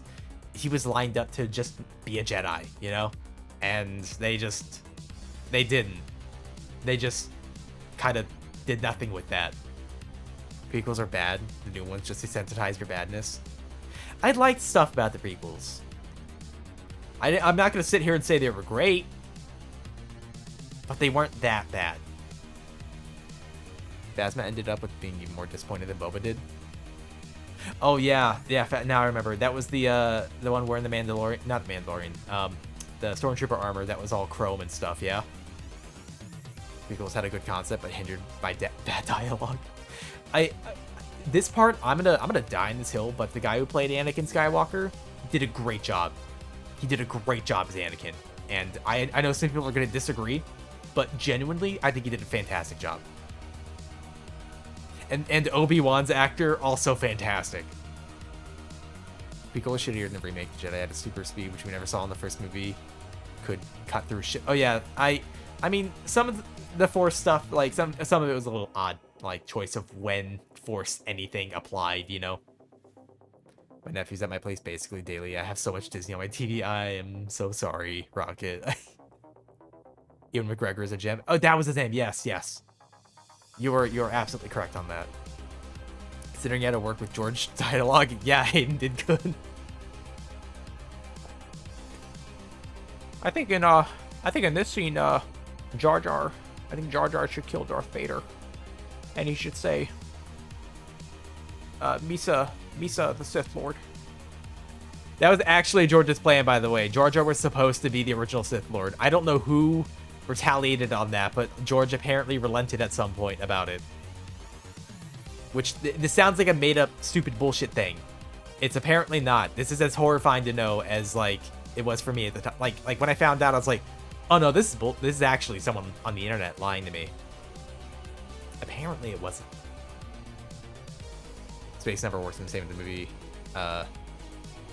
he was lined up to just be a Jedi, you know? And they didn't. They just kind of did nothing with that. Prequels are bad. The new ones just desensitize your badness. I liked stuff about the prequels. I'm not going to sit here and say they were great, but they weren't that bad. Phasma ended up with being even more disappointed than Boba did. Oh yeah, now I remember. That was the one wearing the Mandalorian, not the Mandalorian, the Stormtrooper armor that was all chrome and stuff, yeah? Prequels had a good concept, but hindered by bad dialogue. This part, I'm gonna die in this hill, but the guy who played Anakin Skywalker, did a great job. He did a great job as Anakin. And I know some people are going to disagree, but genuinely, I think he did a fantastic job. And Obi-Wan's actor, also fantastic. Piccolo shittier than the remake. The Jedi had a super speed, which we never saw in the first movie. Could cut through shit. Oh yeah, I mean, some of the Force stuff, like some of it was a little odd, like choice of when Force anything applied, you know. My nephew's at my place basically daily. I have so much Disney on my TV. I am so sorry, Rocket. Ewan McGregor is a gem. Oh, that was his name. Yes, yes. You're absolutely correct on that. Considering you had to work with George dialogue, yeah, Hayden did good. I think in this scene, Jar Jar should kill Darth Vader, and he should say, Misa the Sith Lord. That was actually George's plan, by the way. Jar Jar was supposed to be the original Sith Lord. I don't know who retaliated on that, but George apparently relented at some point about it. Which, this sounds like a made-up, stupid bullshit thing. It's apparently not. This is as horrifying to know as, like, it was for me at the time. Like when I found out, I was like, oh no, this is actually someone on the internet lying to me. Apparently it wasn't. Space never works in the same in the movie,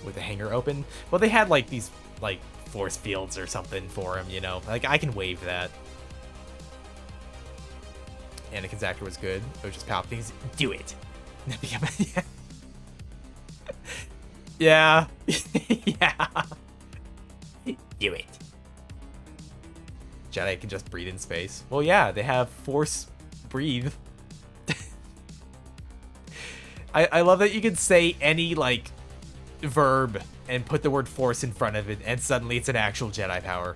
with the hangar open. Well, they had, like, these, like, force fields or something for him, you know? Like, I can wave that. Anakin's actor was good. It was just Palpatine's. Do it. Yeah. Yeah. Do it. Jedi can just breathe in space. Well, yeah, they have force breathe. I love that you can say any, like, verb and put the word force in front of it, and suddenly it's an actual Jedi power.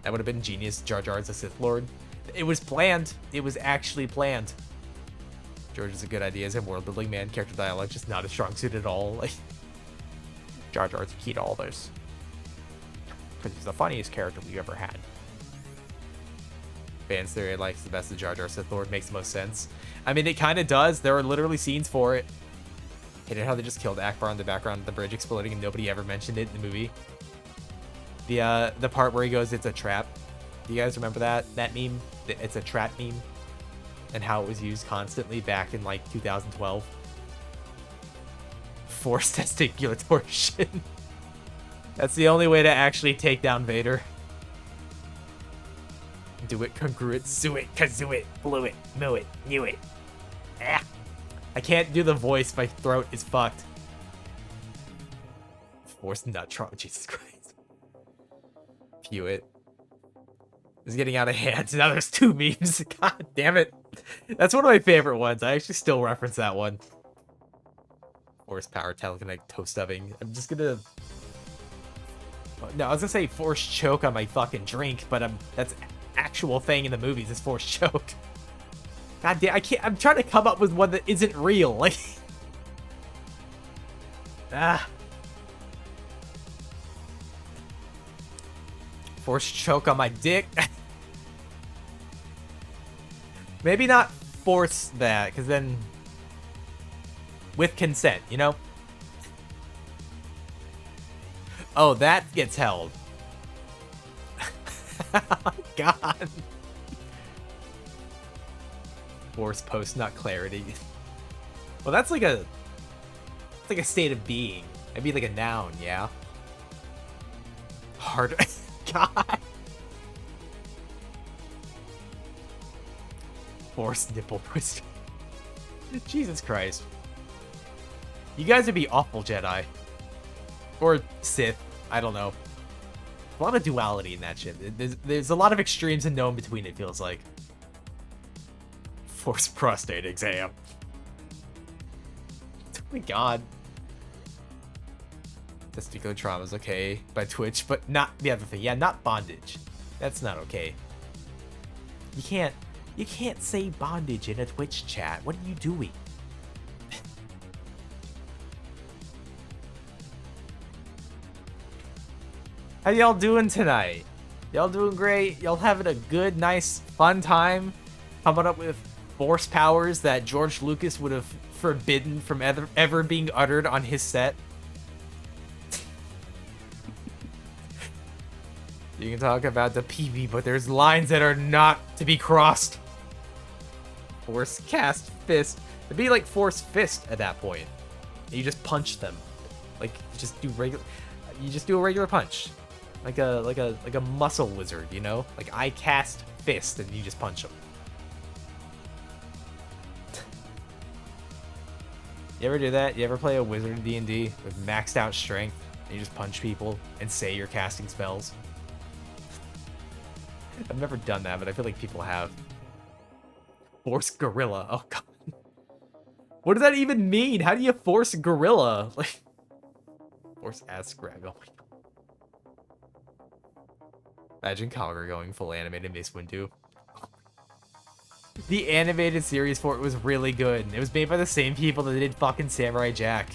That would have been genius. Jar Jar is a Sith Lord. It was planned. It was actually planned. George is a good idea as a world building man. Character dialogue just not a strong suit at all. Like, Jar Jar's the key to all this. Because he's the funniest character we've ever had. Fans theory likes the best of Jar Jar Sith Lord makes the most sense. I mean, it kind of does. There are literally scenes for it. Hated how they just killed Akbar in the background of the bridge exploding and nobody ever mentioned it in the movie. The part where he goes, it's a trap. Do you guys remember that meme? It's a trap meme, and how it was used constantly back in like 2012. Force testicular torsion. That's the only way to actually take down Vader. Do it, congruent, sue it, kazoo it, blew it, moo it, knew it. Ah. I can't do the voice, my throat is fucked. Force nut trauma, Jesus Christ. Pew it. It's getting out of hand. Now there's two memes. God damn it. That's one of my favorite ones. I actually still reference that one. Horsepower, telekinetic, toast oven. I'm just gonna... No, I was gonna say force choke on my fucking drink, but that's actual thing in the movies is force choke. God damn, I can't... I'm trying to come up with one that isn't real. Like... Force choke on my dick. Maybe not force that, because then... With consent, you know? Oh, that gets held. God. Force post nut clarity. Well, that's like a... It's like a state of being. It'd be like a noun, yeah? Hard... God. Force nipple twister. Jesus Christ. You guys would be awful Jedi. Or Sith. I don't know. A lot of duality in that shit. There's a lot of extremes and no in between, it feels like. Force prostate exam. Oh my god. Testicular trauma is okay by Twitch, but not the other thing. Yeah, not bondage. That's not okay. You can't say bondage in a Twitch chat. What are you doing? How y'all doing tonight? Y'all doing great? Y'all having a good, nice, fun time? Coming up with force powers that George Lucas would have forbidden from ever being uttered on his set? You can talk about the PB, but there's lines that are not to be crossed. Force cast fist. It'd be like force fist at that point. You just punch them. Like you just do a regular punch. Like a muscle wizard, you know? Like I cast fist and you just punch them. You ever do that? You ever play a wizard in D&D with maxed out strength and you just punch people and say you're casting spells? I've never done that, but I feel like people have. Force gorilla. Oh god. What does that even mean? How do you force gorilla? Like force ass grab. Oh my god. Imagine Kagura going full animated Mace Windu. The animated series for it was really good. It was made by the same people that did fucking Samurai Jack.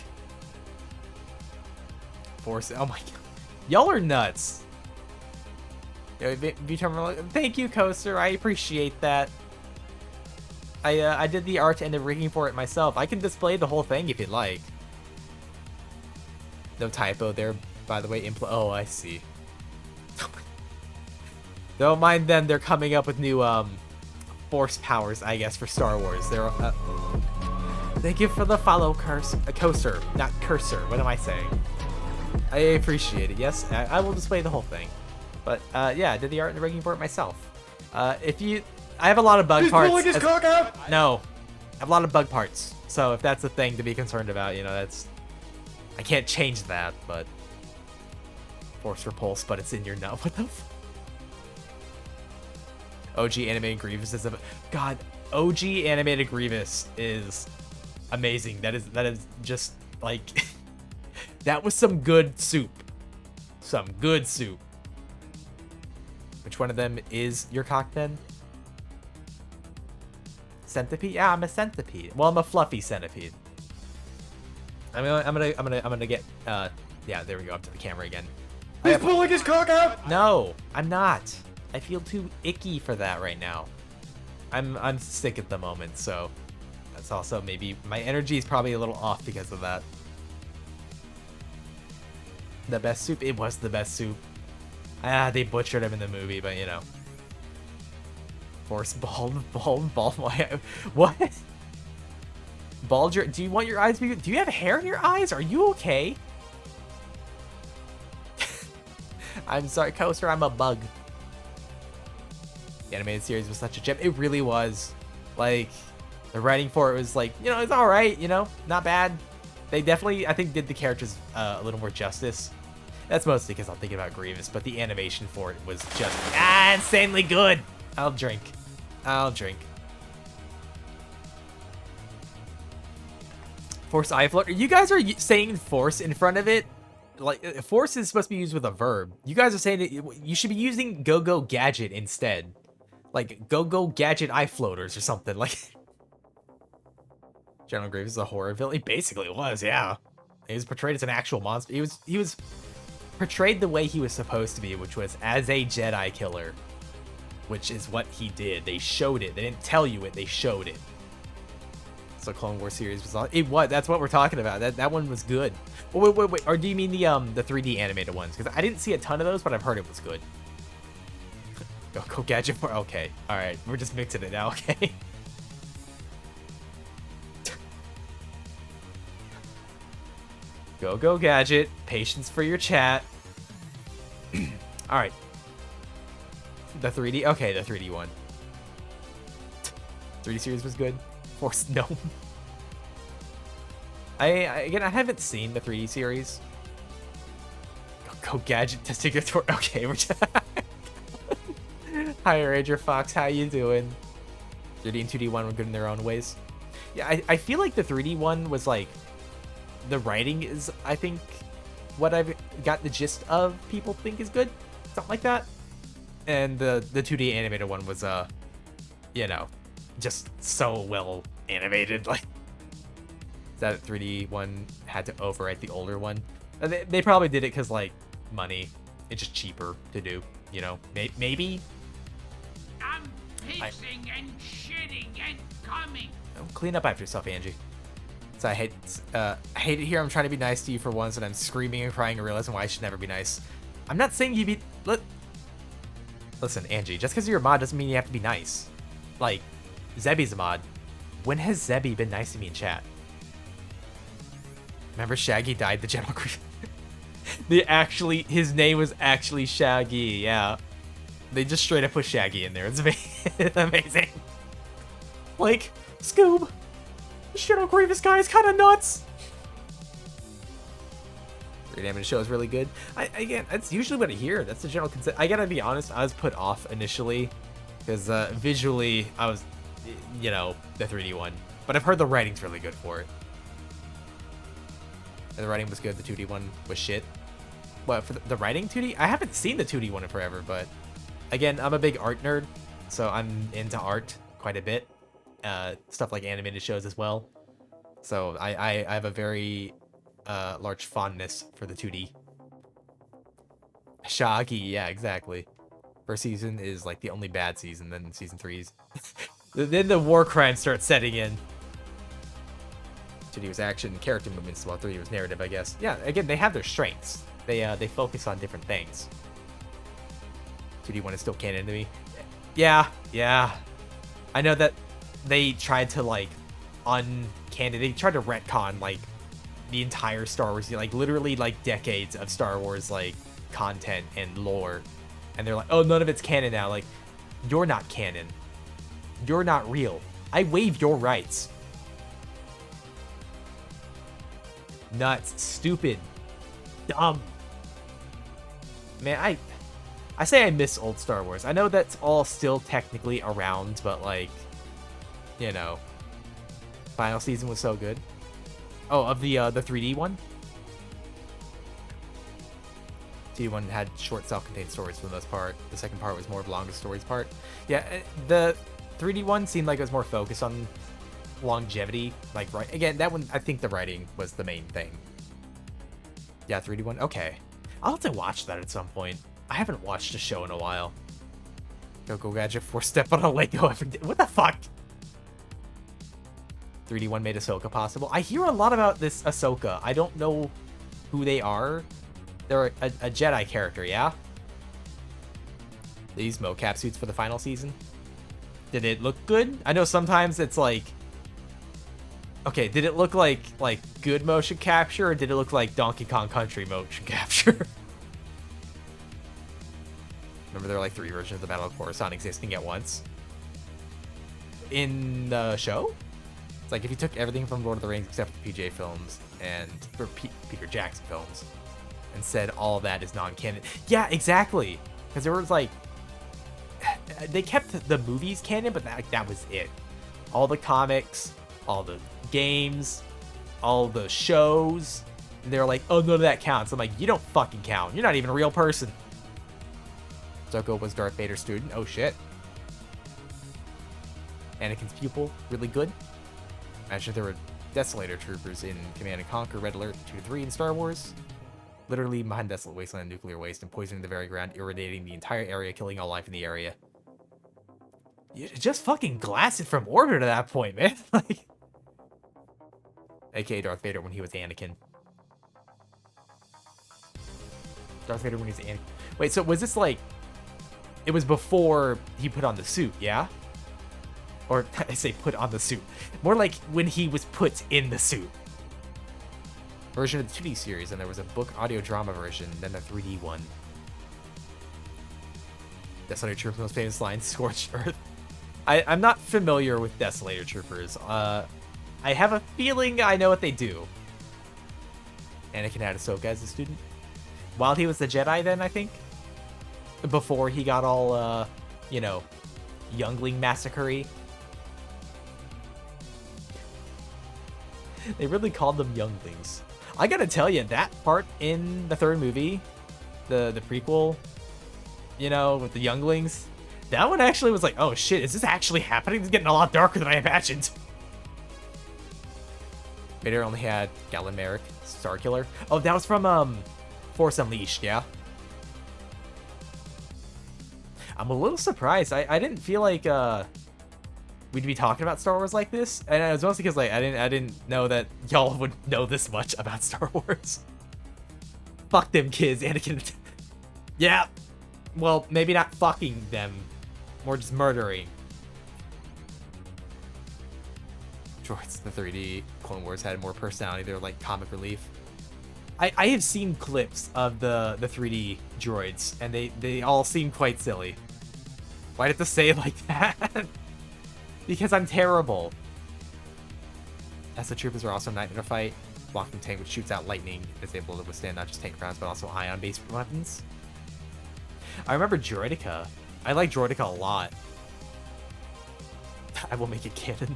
Force. Oh my god. Y'all are nuts. Thank you, Coaster. I appreciate that. I did the art and the rigging for it myself. I can display the whole thing if you'd like. No typo there, by the way. Oh, I see. Don't mind them. They're coming up with new force powers, I guess, for Star Wars. They're thank you for the follow, Coaster, not cursor. What am I saying? I appreciate it. Yes, I will display the whole thing. But yeah, I did the art and the rigging for it myself. I have a lot of bug parts. No, I have a lot of bug parts. So if that's the thing to be concerned about, you know, I can't change that. But force repulse, but it's in your nut. What the? OG animated Grievous is God. OG animated Grievous is amazing. That is just like that was some good soup. Some good soup. Which one of them is your cock then? Centipede? Yeah, I'm a centipede. Well, I'm a fluffy centipede. I'm gonna get yeah, there we go, up to the camera again. He's pulling his cock out! No, I'm not. I feel too icky for that right now. I'm sick at the moment, so that's also maybe my energy is probably a little off because of that. The best soup? It was the best soup. They butchered him in the movie, but you know. Force bald. What? Bald your, do you want your eyes to be, do you have hair in your eyes? Are you okay? I'm sorry, Coaster, I'm a bug. The animated series was such a gem. It really was. Like, the writing for it was like, you know, it's alright, you know, not bad. They definitely, I think, did the characters a little more justice. That's mostly because I'm thinking about Grievous, but the animation for it was just insanely good. I'll drink. Force eye float. You guys are saying force in front of it. Like, force is supposed to be used with a verb. You guys are saying that you should be using go-go gadget instead. Like, go-go gadget eye floaters or something. Like, General Grievous is a horror villain. He basically was, yeah. He was portrayed as an actual monster. He was portrayed the way he was supposed to be, which was as a Jedi killer. Which is what he did. They showed it. They didn't tell you it. They showed it. So Clone Wars series was on. It was. That's what we're talking about. That one was good. Oh, wait. Or do you mean the 3D animated ones? Because I didn't see a ton of those, but I've heard it was good. Go gadget for. Okay. All right. We're just mixing it now. Okay. Go gadget. Patience for your chat. All right. The 3D? Okay, the 3D one. 3D series was good. Force Gnome. Again, I haven't seen the 3D series. Go gadget testicular. Okay, we're just Hi, Ranger Fox. How you doing? 3D and 2D one were good in their own ways. Yeah, I feel like the 3D one was like the writing is, I think, what I've got the gist of people think is good. Something like that. And the 2D animated one was, you know, just so well animated. Like, that 3D one had to overwrite the older one. They probably did it because, like, money. It's just cheaper to do, you know. Maybe. I'm pissing and shitting and coming. Clean up after yourself, Angie. So I hate it here. I'm trying to be nice to you for once, and I'm screaming and crying and realizing why I should never be nice. I'm not saying you be. Look. Listen, Angie, just because you're a mod doesn't mean you have to be nice. Like, Zebby's a mod. When has Zebby been nice to me in chat? Remember Shaggy died the General Grievous? His name was actually Shaggy, yeah. They just straight up put Shaggy in there. It's amazing. Like, Scoob, this General Grievous guy is kind of nuts. Great anime show is really good. Again, that's usually what I hear. That's the general consensus. I gotta be honest, I was put off initially because visually I was, you know, the 3D one. But I've heard the writing's really good for it. And the writing was good. The 2D one was shit. What, for the writing 2D? I haven't seen the 2D one in forever, but again, I'm a big art nerd, so I'm into art quite a bit. Stuff like animated shows as well. So I have a very large fondness for the 2D. Shaggy, yeah, exactly. First season is like the only bad season, then season 3's. Then the war crimes start setting in. 2D was action, character movements, while 3D was narrative, I guess. Yeah, again, they have their strengths. They focus on different things. 2D one is still canon to me. Yeah. I know that they tried to like they tried to retcon like the entire Star Wars, like literally like decades of Star Wars like content and lore, and they're like, oh, none of it's canon now. Like, you're not canon. You're not real. I waive your rights. Nuts. Stupid. Dumb. Man, I say I miss old Star Wars. I know that's all still technically around, but like, you know, final season was so good. Oh, of the 3D one? 2D one had short self-contained stories for the most part. The second part was more of longest stories part. Yeah, the 3D one seemed like it was more focused on longevity. Like, right, again, that one, I think the writing was the main thing. Yeah, 3D one? Okay. I'll have to watch that at some point. I haven't watched a show in a while. Go Gadget 4 step on a Lego every day. What the fuck? 3D one made Ahsoka possible. I hear a lot about this Ahsoka. I don't know who they are. They're a Jedi character, yeah? They use mocap suits for the final season. Did it look good? I know sometimes it's like... Okay, did it look like good motion capture, or did it look like Donkey Kong Country motion capture? Remember there are like 3 versions of the Battle of Coruscant existing at once? In the show? It's like if you took everything from Lord of the Rings except for the PJ films and for Peter Jackson films and said all of that is non-canon. Yeah, exactly. Because there was like... They kept the movies canon, but that was it. All the comics, all the games, all the shows, and they're like, oh, none of that counts. I'm like, you don't fucking count. You're not even a real person. Ahsoka was Darth Vader's student. Oh, shit. Anakin's pupil. Really good. Imagine there were Desolator troopers in Command & Conquer, Red Alert 2-3 in Star Wars. Literally behind desolate wasteland, nuclear waste, and poisoning the very ground, irradiating the entire area, killing all life in the area. You just fucking glass it from orbit at that point, man. Like, AKA Darth Vader when he was Anakin. Darth Vader when he was Anakin. Wait, so was this like... It was before he put on the suit, yeah? Or, I say put on the suit. More like when he was put in the suit. Version of the 2D series, and there was a book audio drama version, then the 3D one. Desolator Troopers' most famous line, Scorched Earth. I'm not familiar with Desolator Troopers. I have a feeling I know what they do. Anakin had Ahsoka as a student. While he was the Jedi then, I think? Before he got all, you know, youngling massacre-y. They really called them younglings. I gotta tell you, that part in the 3rd movie, the prequel, you know, with the younglings, that one actually was like, oh shit, is this actually happening? It's getting a lot darker than I imagined. Vader only had Galen Merrick, Starkiller. Oh, that was from Force Unleashed, yeah? I'm a little surprised. I didn't feel like we'd be talking about Star Wars like this, and it was mostly because like I didn't know that y'all would know this much about Star Wars. Fuck them kids, Anakin. Yeah, Well, maybe not fucking them, more just murdering. Droids, the 3D Clone Wars had more personality. They're like comic relief. I have seen clips of the 3D droids, and they all seem quite silly. Why did it say it like that? Because I'm terrible. As troopers are also night in a fight. Walking tank which shoots out lightning is able to withstand not just tank rounds, but also ion-based weapons. I remember Droideka. I like Droideka a lot. I will make it canon.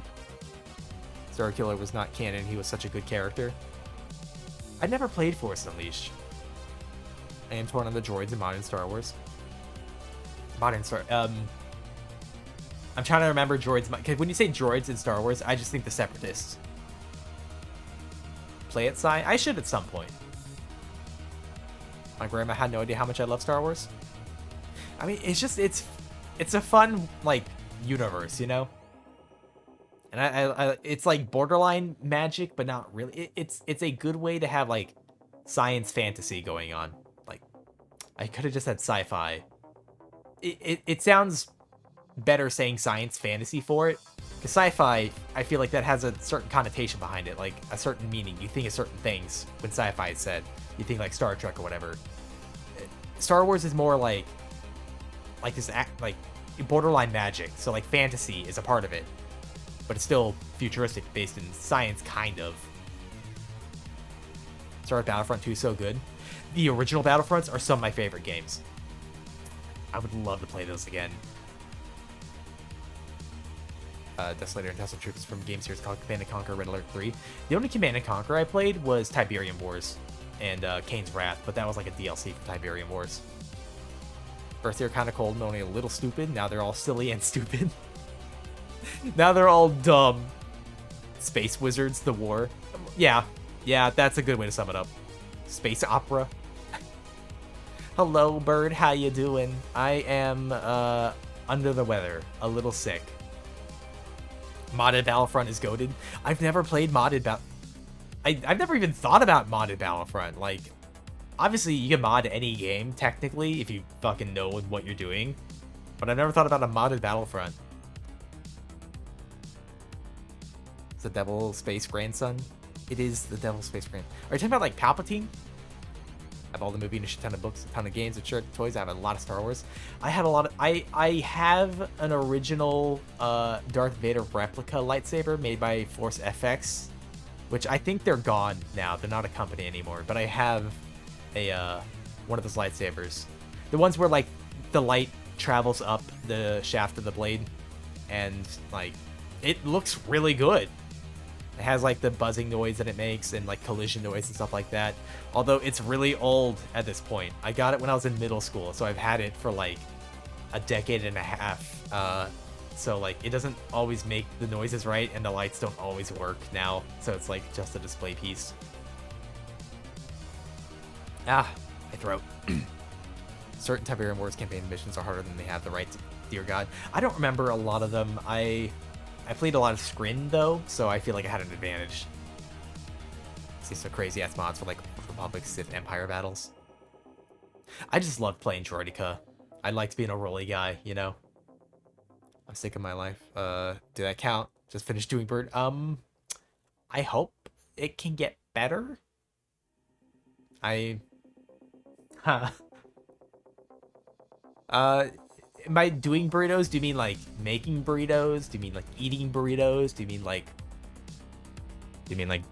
Star Killer was not canon. He was such a good character. I never played Force Unleashed. I am torn on the droids in modern Star Wars. I'm trying to remember droids. Because when you say droids in Star Wars, I just think the Separatists. Play it, Sai? I should at some point. My grandma had no idea how much I love Star Wars. I mean, it's just, it's a fun, like, universe, you know? And I it's like borderline magic, but not really. It's a good way to have, like, science fantasy going on. Like, I could have just said sci-fi. It sounds better saying science fantasy for it. Because sci-fi, I feel like that has a certain connotation behind it, like a certain meaning. You think of certain things when sci-fi is said. You think like Star Trek or whatever. Star Wars is more like this like borderline magic. So like fantasy is a part of it, but it's still futuristic, based in science, kind of. Star Wars Battlefront 2 is so good. The original Battlefronts are some of my favorite games. I would love to play those again. Desolator and Tesla Troops from game series called Command & Conquer Red Alert 3. The only Command & Conquer I played was Tiberium Wars and Kane's Wrath, but that was like a DLC for Tiberium Wars. First they were kind of cold and only a little stupid. Now they're all silly and stupid. Now they're all dumb. Space Wizards, the war. Yeah, that's a good way to sum it up. Space opera. Hello, bird. How you doing? I am under the weather, a little sick. Modded Battlefront is goated. I've never played modded I've never even thought about modded Battlefront. Like, obviously you can mod any game technically if you fucking know what you're doing, but I've never thought about a modded Battlefront. It's the Devil Space Grandson. It is the Devil Space Grand. Are you talking about like Palpatine? I have all the movie and a shit ton of books, a ton of games, a shirt, toys. I have a lot of Star Wars. I had a lot of. I have an original Darth Vader replica lightsaber made by Force FX, which I think they're gone now. They're not a company anymore. But I have a one of those lightsabers, the ones where like the light travels up the shaft of the blade, and like it looks really good. It has like the buzzing noise that it makes and like collision noise and stuff like that. Although it's really old at this point. I got it when I was in middle school, so I've had it for like a decade and a half. So like it doesn't always make the noises right, and the lights don't always work now. So it's like just a display piece. Ah, my throat. Certain Tiberium Wars campaign missions are harder than they have the right to. Dear God, I don't remember a lot of them. I played a lot of Scrin, though, so I feel like I had an advantage. See some crazy-ass mods for, like, Republic, Sith, Empire battles. I just love playing Droideka. I liked being a rolly guy, you know? I'm sick of my life. Did that count? Just finished doing Bird. I hope it can get better. By doing burritos, do you mean like making burritos? Do you mean like eating burritos? Do you mean like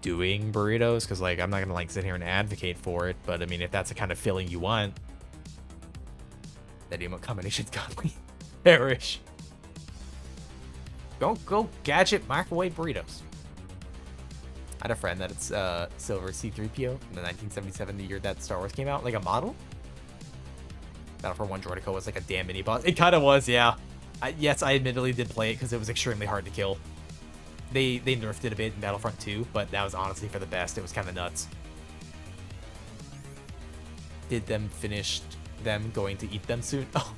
doing burritos? Because like I'm not gonna like sit here and advocate for it, but I mean if that's the kind of feeling you want, that emote combination's godly. Perish. Go gadget microwave burritos. I had a friend that it's Silver C-3PO from the 1977, the year that Star Wars came out, like a model. Battlefront 1 Droideka was like a damn mini boss. It kind of was, yeah. Yes, I admittedly did play it because it was extremely hard to kill. They nerfed it a bit in Battlefront 2, but that was honestly for the best. It was kind of nuts. Did them finish them going to eat them soon? Oh.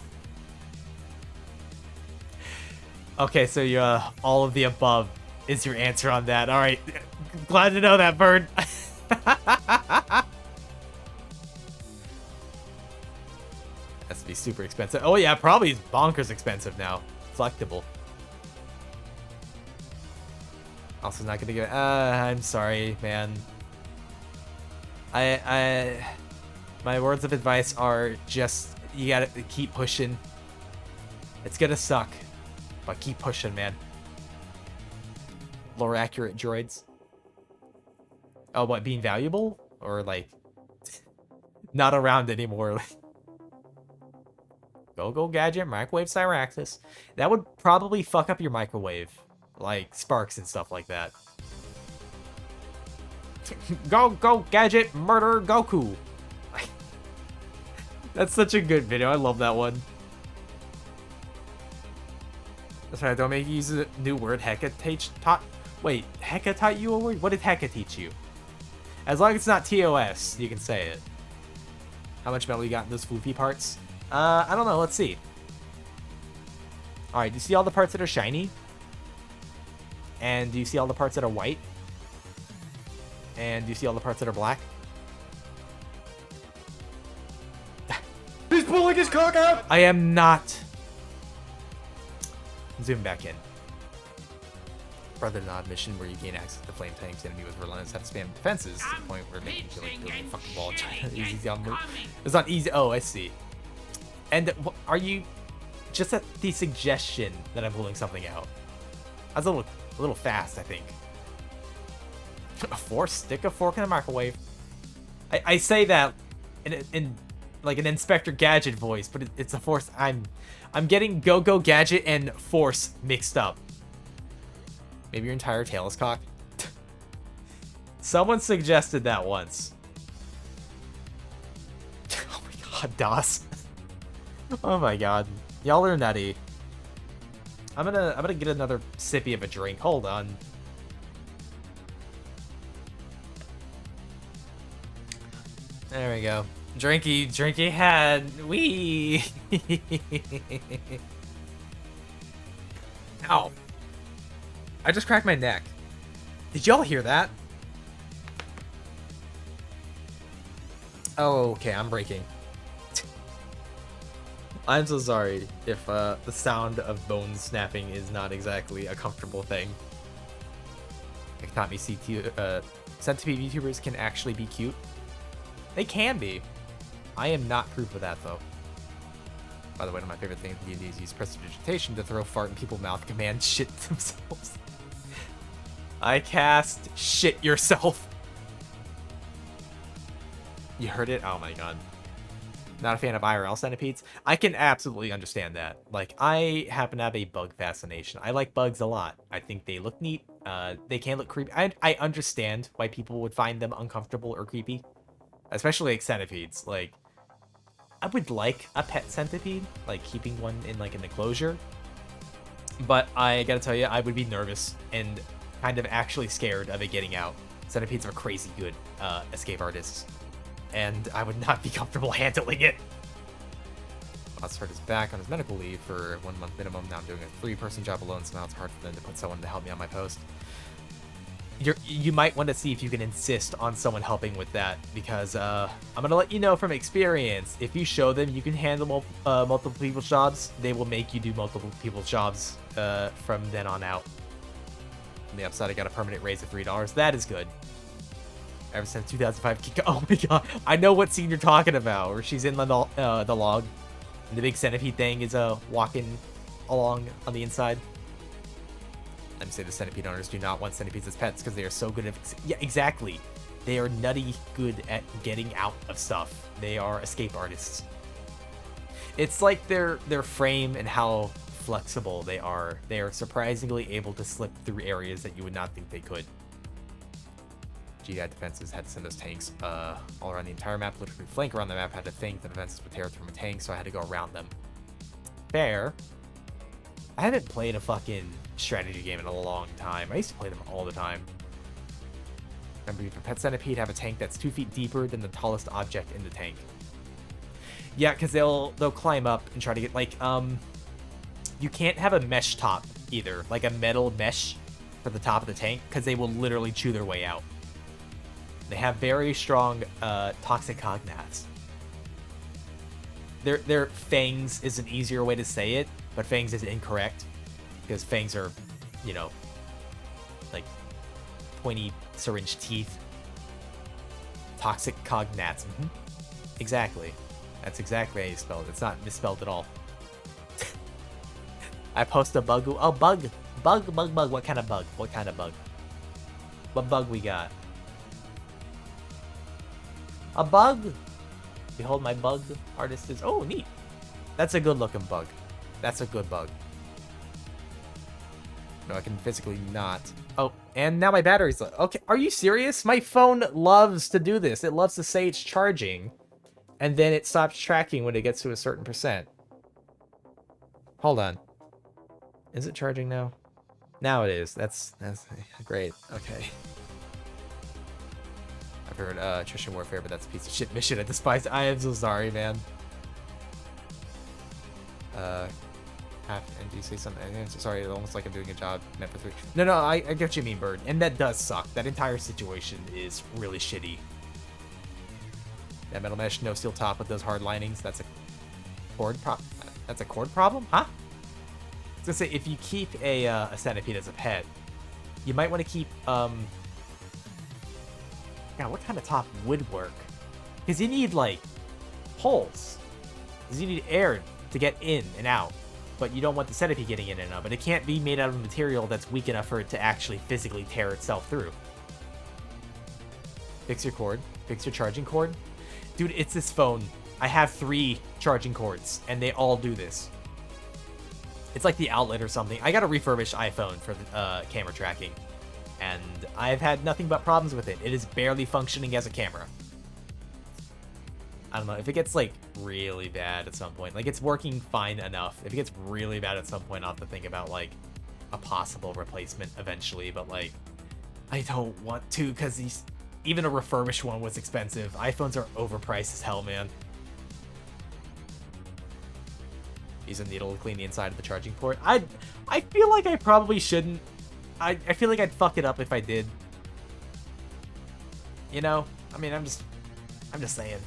Okay, so you're all of the above is your answer on that. All right, glad to know that, Bird. Has to be super expensive. Oh yeah, probably is bonkers expensive now. Collectible. Also not gonna get. I'm sorry, man. My words of advice are just you gotta keep pushing. It's gonna suck, but keep pushing, man. Lore accurate droids. Oh, what, being valuable? Or, like, not around anymore? Go Gadget, microwave Cyraxis. That would probably fuck up your microwave. Like, sparks and stuff like that. Go Gadget, murder Goku. That's such a good video. I love that one. That's right, don't make you use a new word. Hecka taught. Wait, Hecka taught you a word? What did Hecka teach you? As long as it's not TOS, you can say it. How much metal you got in those foofy parts? I don't know. Let's see. Alright, do you see all the parts that are shiny? And do you see all the parts that are white? And do you see all the parts that are black? He's pulling his cock out! I am not. Zoom back in. Brother Nod mission where you gain access to flame tanks, enemy with relentless have to spam defenses to the point where making you feel like building a fucking wall. Easy on move. It's not easy. Oh, I see. And are you just at the suggestion that I'm pulling something out? That's a little fast, I think. A force? Stick a fork in the microwave. I say that in like an Inspector Gadget voice, but it's a force. I'm getting Go Gadget and Force mixed up. Maybe your entire tail is cocked. Someone suggested that once. Oh my god, DOS. Oh my god. Y'all are nutty. I'm gonna get another sippy of a drink. Hold on. There we go. Drinky head. Wee. Ow. I just cracked my neck. Did y'all hear that? Oh, okay, I'm breaking. I'm so sorry if the sound of bones snapping is not exactly a comfortable thing. It taught me centipede YouTubers can actually be cute. They can be. I am not proof of that, though. By the way, one of my favorite things in D&D is use prestidigitation to throw fart in people's mouth command shit themselves. I cast shit yourself. You heard it? Oh my god. Not a fan of IRL centipedes? I can absolutely understand that. Like, I happen to have a bug fascination. I like bugs a lot. I think they look neat. They can look creepy. I understand why people would find them uncomfortable or creepy. Especially like centipedes. Like, I would like a pet centipede. Like, keeping one in like an enclosure. But I gotta tell you, I would be nervous and kind of actually scared of it getting out. Centipedes are crazy good escape artists. And I would not be comfortable handling it. Oxford is back on his medical leave for 1 month minimum. Now I'm doing a 3-person job alone, so now it's hard for them to put someone to help me on my post. You might want to see if you can insist on someone helping with that, because I'm going to let you know from experience, if you show them you can handle multiple people's jobs, they will make you do multiple people's jobs from then on out. On the upside, I got a permanent raise of $3. That is good. Ever since 2005, Kika. Oh my god, I know what scene you're talking about, where she's in the log, and the big centipede thing is walking along on the inside. Let me say the centipede owners do not want centipedes as pets because they are so good at... Yeah, exactly. They are nutty good at getting out of stuff. They are escape artists. It's like their frame and how flexible they are. They are surprisingly able to slip through areas that you would not think they could. GI defenses had to send those tanks all around the entire map. Literally flank around the map. Had to think the defenses would tear through a tank, so I had to go around them. Fair. I haven't played a fucking strategy game in a long time. I used to play them all the time. Remember, you can pet centipede have a tank that's 2 feet deeper than the tallest object in the tank. Yeah, because they'll climb up and try to get, like, you can't have a mesh top either, like a metal mesh for the top of the tank, because they will literally chew their way out. They have very strong toxic cognaths. Their fangs is an easier way to say it, but fangs is incorrect because fangs are, you know, like pointy syringe teeth. Toxic cognats. Exactly. That's exactly how you spell it. It's not misspelled at all. I post a bug. Oh, bug. Bug. What kind of bug? What kind of bug? What bug we got? A bug. Behold my bug. Artist is... Oh, neat. That's a good looking bug. That's a good bug. No, I can physically not. Oh, and now my battery's... Okay, are you serious? My phone loves to do this. It loves to say it's charging, and then it stops tracking when it gets to a certain percent. Hold on. Is it charging now? Now it is. That's great. Okay. I've heard attrition warfare, but that's a piece of shit mission. I despise. I am so sorry, man. And do you say something? Sorry, it almost like I'm doing a job meant for 3. No, I get what you mean, Bird. And that does suck. That entire situation is really shitty. That metal mesh, no steel top with those hard linings. That's a cord problem. That's a cord problem, huh? I was gonna say, if you keep a centipede as a pet, you might want to keep God, what kind of top would work? Because you need like holes. Because you need air to get in and out. But you don't want the centipede getting in and out. But it can't be made out of a material that's weak enough for it to actually physically tear itself through. Fix your cord. Fix your charging cord. Dude, it's this phone. I have 3 charging cords, and they all do this. It's like the outlet or something. I got a refurbished iPhone for the camera tracking, and I've had nothing but problems with it. It is barely functioning as a camera. I don't know, if it gets, like, really bad at some point, like, it's working fine enough. If it gets really bad at some point, I'll have to think about, like, a possible replacement eventually, but, like, I don't want to, because even a refurbished one was expensive. iPhones are overpriced as hell, man. Use a needle to clean the inside of the charging port. I feel like I probably shouldn't. I feel like I'd fuck it up if I did. You know? I mean, I'm just saying.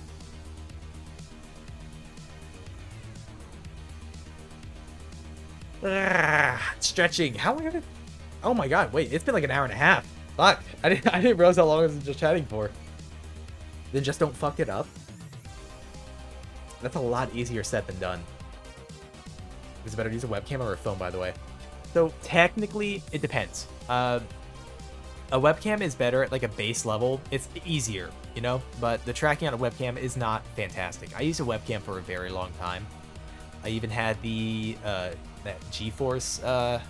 Stretching. How long have it? Oh my god, wait, it's been like an hour and a half. Fuck. I didn't realize how long I was just chatting for. Then just don't fuck it up. That's a lot easier said than done. Is it better to use a webcam or a phone, by the way? So technically, it depends. A webcam is better at like a base level. It's easier, you know, but the tracking on a webcam is not fantastic. I used a webcam for a very long time. I even had the that GeForce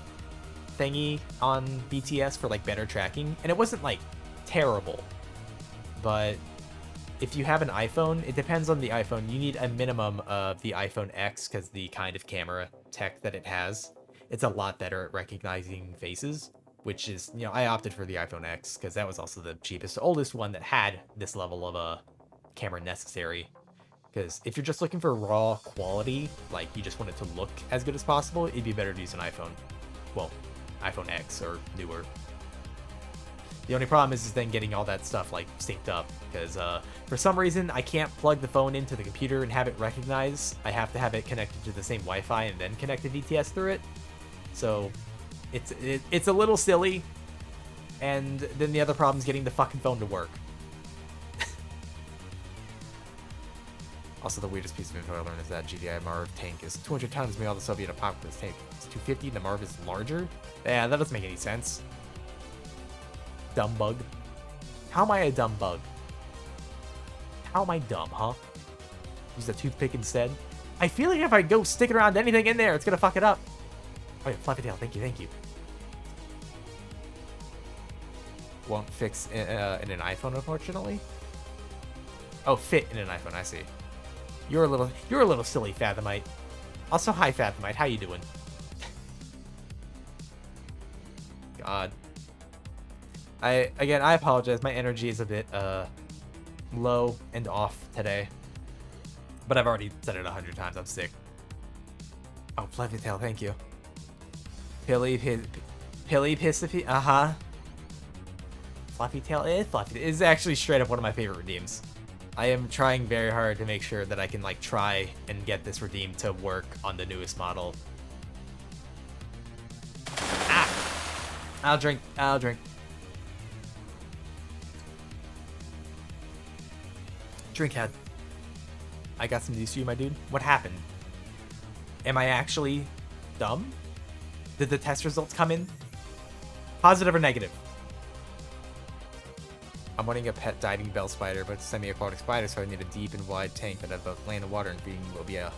thingy on BTS for like better tracking, and it wasn't like terrible. But if you have an iPhone, it depends on the iPhone. You need a minimum of the iPhone X because the kind of camera tech that it has, it's a lot better at recognizing faces, which is, you know, I opted for the iPhone X because that was also the cheapest, oldest one that had this level of a camera necessary. Because if you're just looking for raw quality, like you just want it to look as good as possible, it'd be better to use an iPhone. Well, iPhone X or newer. The only problem is then getting all that stuff like synced up, because for some reason I can't plug the phone into the computer and have it recognize. I have to have it connected to the same Wi-Fi and then connect the VTS through it. So it's a little silly. And then the other problem is getting the fucking phone to work. Also, the weirdest piece of info I learned is that GDI Marv tank is 200 tons, meanwhile the Soviet apocalypse tank is 250 and the Marv is larger? Yeah, that doesn't make any sense. Dumb bug. How am I a dumb bug? How am I dumb, huh? Use a toothpick instead? I feel like if I go sticking around anything in there, it's gonna fuck it up. Oh yeah, fluffy tail, thank you, thank you. Won't fix in an iPhone, unfortunately. Oh, fit in an iPhone, I see. You're a little silly, Fathomite. Also, hi, Fathomite, how you doing? God. Again, I apologize. My energy is a bit low and off today. But I've already said it 100 times. I'm sick. Oh, fluffy tail, thank you. Pilly Pissy. Uh-huh. Fluffy tail is fluffy. It's actually straight up one of my favorite redeems. I am trying very hard to make sure that I can, like, try and get this redeem to work on the newest model. Ah! I'll drink. I'll drink. Drink head. I got some news for you, my dude. What happened? Am I actually dumb? Did the test results come in? Positive or negative? I'm wanting a pet diving bell spider, but it's a semi-aquatic spider, so I need a deep and wide tank that have both land and water, and feeding will be a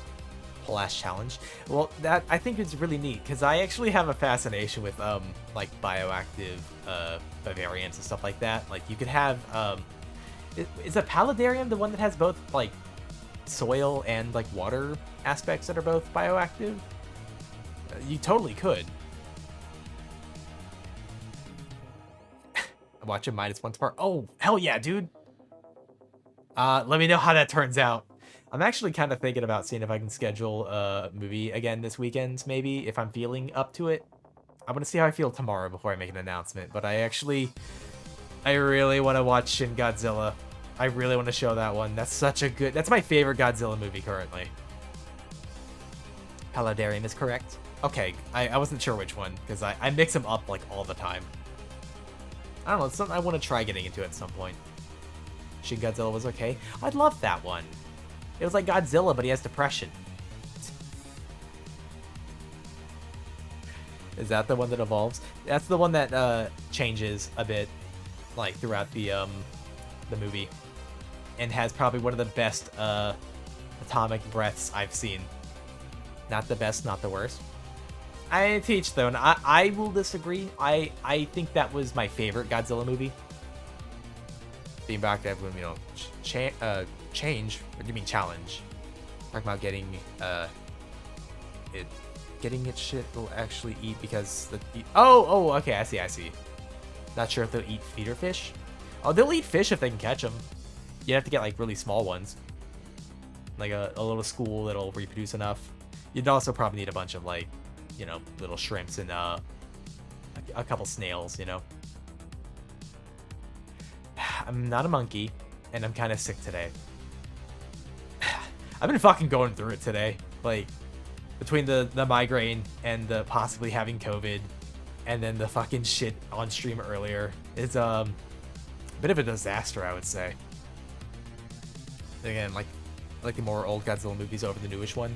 whole ass challenge. Well, that I think it's really neat, because I actually have a fascination with like bioactive Bavarians and stuff like that. Like you could have is a paludarium the one that has both like soil and like water aspects that are both bioactive? You totally could. Watch a -1 tomorrow. Oh, hell yeah, dude. Let me know how that turns out. I'm actually kind of thinking about seeing if I can schedule a movie again this weekend, maybe, if I'm feeling up to it. I want to see how I feel tomorrow before I make an announcement, but I really want to watch Shin Godzilla. I really want to show that one. That's that's my favorite Godzilla movie currently. Paludarium is correct. Okay, I wasn't sure which one, because I mix them up like all the time. I don't know, it's something I want to try getting into at some point. Shin Godzilla was okay. I'd love that one. It was like Godzilla, but he has depression. Is that the one that evolves? That's the one that changes a bit, like throughout the movie, and has probably one of the best atomic breaths I've seen. Not the best, not the worst. I teach though, and I will disagree. I think that was my favorite Godzilla movie. Being back to everyone, you know, change. What do you mean challenge? Talking about getting its shit will actually eat because oh, okay, I see. Not sure if they'll eat feeder fish. Oh, they'll eat fish if they can catch them. You have to get like really small ones, like a little school that'll reproduce enough. You'd also probably need a bunch of like, you know, little shrimps and a couple snails, you know. I'm not a monkey, and I'm kind of sick today. I've been fucking going through it today. Like, between the migraine and the possibly having COVID, and then the fucking shit on stream earlier, it's a bit of a disaster, I would say. Again, like the more old Godzilla movies over the newish one.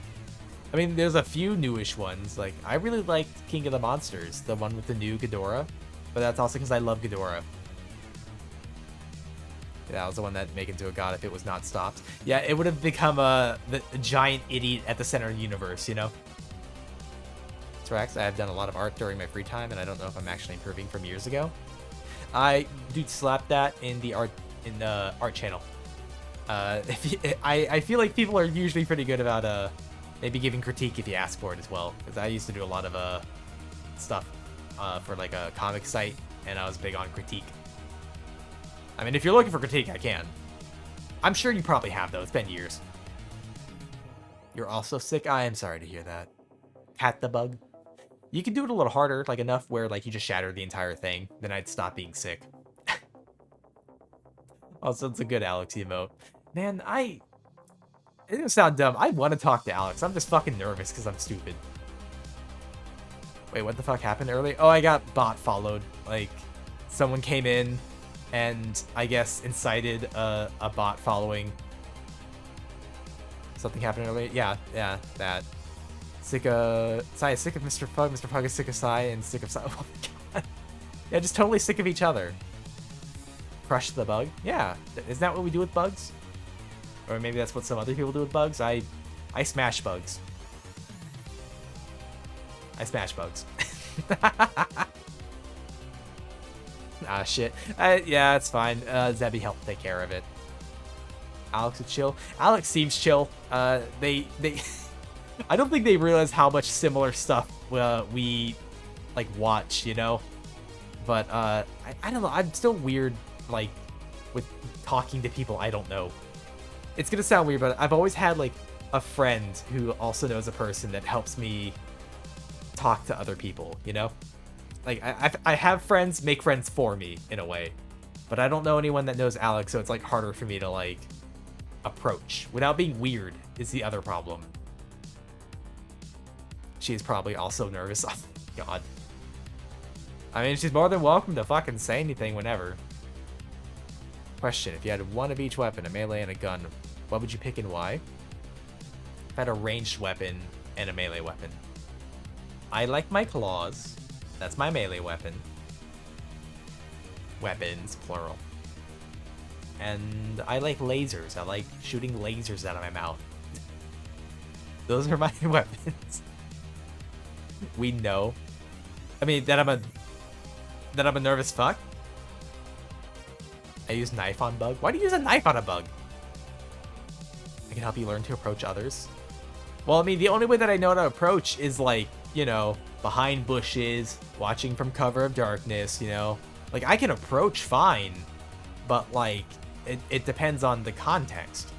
I mean, there's a few newish ones. Like, I really liked King of the Monsters, the one with the new Ghidorah, but that's also because I love Ghidorah. That was the one that'd make into a god if it was not stopped. Yeah, it would have become the giant idiot at the center of the universe, you know? Trax, I have done a lot of art during my free time, and I don't know if I'm actually improving from years ago. I do slap that in the art channel. I feel like people are usually pretty good about maybe giving critique if you ask for it as well, because I used to do a lot of stuff for like a comic site, and I was big on critique. I mean, if you're looking for critique, I can. I'm sure you probably have, though. It's been years. You're also sick? I am sorry to hear that. Cat the bug? You can do it a little harder, like enough where like you just shatter the entire thing. Then I'd stop being sick. Also, it's a good Alex emote. Man, it doesn't sound dumb. I want to talk to Alex. I'm just fucking nervous because I'm stupid. Wait, what the fuck happened earlier? Oh, I got bot followed. Like, someone came in and I guess incited a bot following. Something happened earlier. Yeah, that. Sick of Sai is sick of Mr. Pug. Mr. Pug is sick of Sai and sick of Sai. Oh my god. Yeah, just totally sick of each other. Crush the bug? Yeah. Isn't that what we do with bugs? Or maybe that's what some other people do with bugs? I smash bugs. I smash bugs. Ah, shit. Yeah, it's fine. Zebby helped take care of it. Alex is chill. Alex seems chill. They I don't think they realize how much similar stuff we like watch, you know. But I don't know. I'm still weird, like, with talking to people I don't know. It's gonna sound weird, but I've always had like a friend who also knows a person that helps me talk to other people, you know. Like I have friends make friends for me in a way, but I don't know anyone that knows Alex, so it's like harder for me to like approach without being weird is the other problem. She is probably also nervous. Oh, God. I mean, she's more than welcome to fucking say anything whenever. Question, if you had one of each weapon, a melee and a gun, what would you pick and why? If I had a ranged weapon and a melee weapon. I like my claws. That's my melee weapon. Weapons, plural. And I like lasers. I like shooting lasers out of my mouth. Those are my weapons. We know. I mean, that I'm a nervous fuck. I use knife on bug. Why do you use a knife on a bug? I can help you learn to approach others. Well, I mean, the only way that I know how to approach is like, you know, behind bushes, watching from cover of darkness, you know. Like, I can approach fine, but like, it depends on the context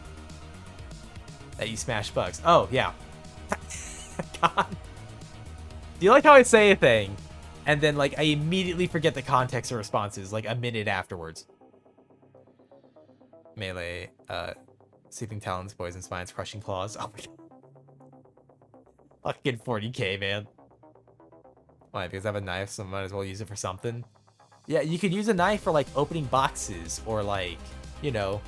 that you smash bugs. Oh, yeah. God. Do you like how I say a thing, and then like I immediately forget the context of responses like a minute afterwards? Melee, seeping talons, poison spines, crushing claws. Oh my God. Fucking 40k, man. Why? Because I have a knife, so I might as well use it for something. Yeah, you could use a knife for like opening boxes or like, you know,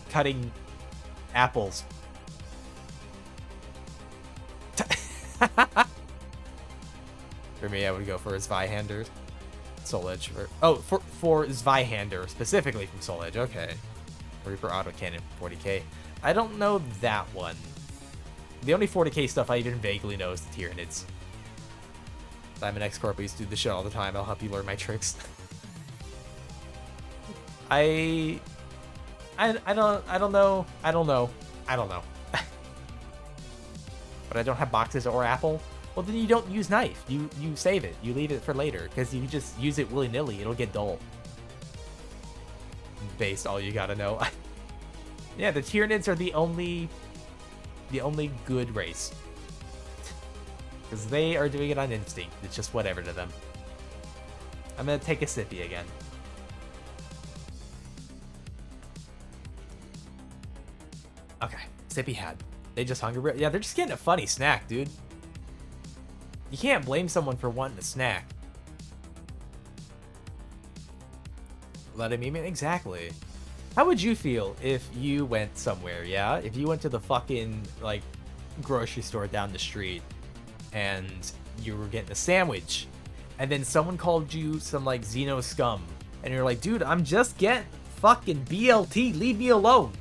cutting apples. For me, I would go for Zweihander. Soul Edge. For Zweihander, specifically from Soul Edge. Okay. Reaper Autocannon, 40k. I don't know that one. The only 40k stuff I even vaguely know is the Tyranids. I'm an ex-corp, I used to do this shit all the time. I'll help you learn my tricks. I don't know. But I don't have boxes or apple. Well, then you don't use knife. You save it. You leave it for later. Because you just use it willy-nilly, it'll get dull. Based all you gotta know. Yeah, the Tyranids are the only good race. Because they are doing it on instinct. It's just whatever to them. I'm gonna take a sippy again. Okay, sippy had. They just hungry. Yeah, they're just getting a funny snack, dude. You can't blame someone for wanting a snack. Let him eat it. Exactly. How would you feel if you went somewhere, yeah? If you went to the fucking, like, grocery store down the street and you were getting a sandwich and then someone called you some, like, Xeno scum and you're like, dude, I'm just getting fucking BLT. Leave me alone.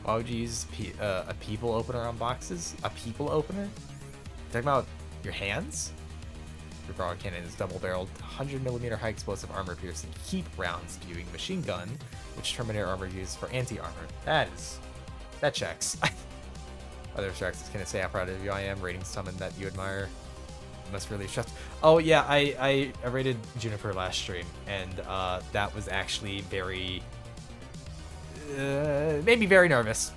Why would you use a people opener on boxes? A people opener? Talking about your hands? Your broad cannon is double-barreled, 100mm high explosive armor piercing keep rounds, spewing machine gun, which Terminator armor uses for anti-armor. That checks. Other tracks can say how proud of you I am, rating someone that you admire. Must really trust. Oh yeah, I rated Juniper last stream, and that was actually very made me very nervous,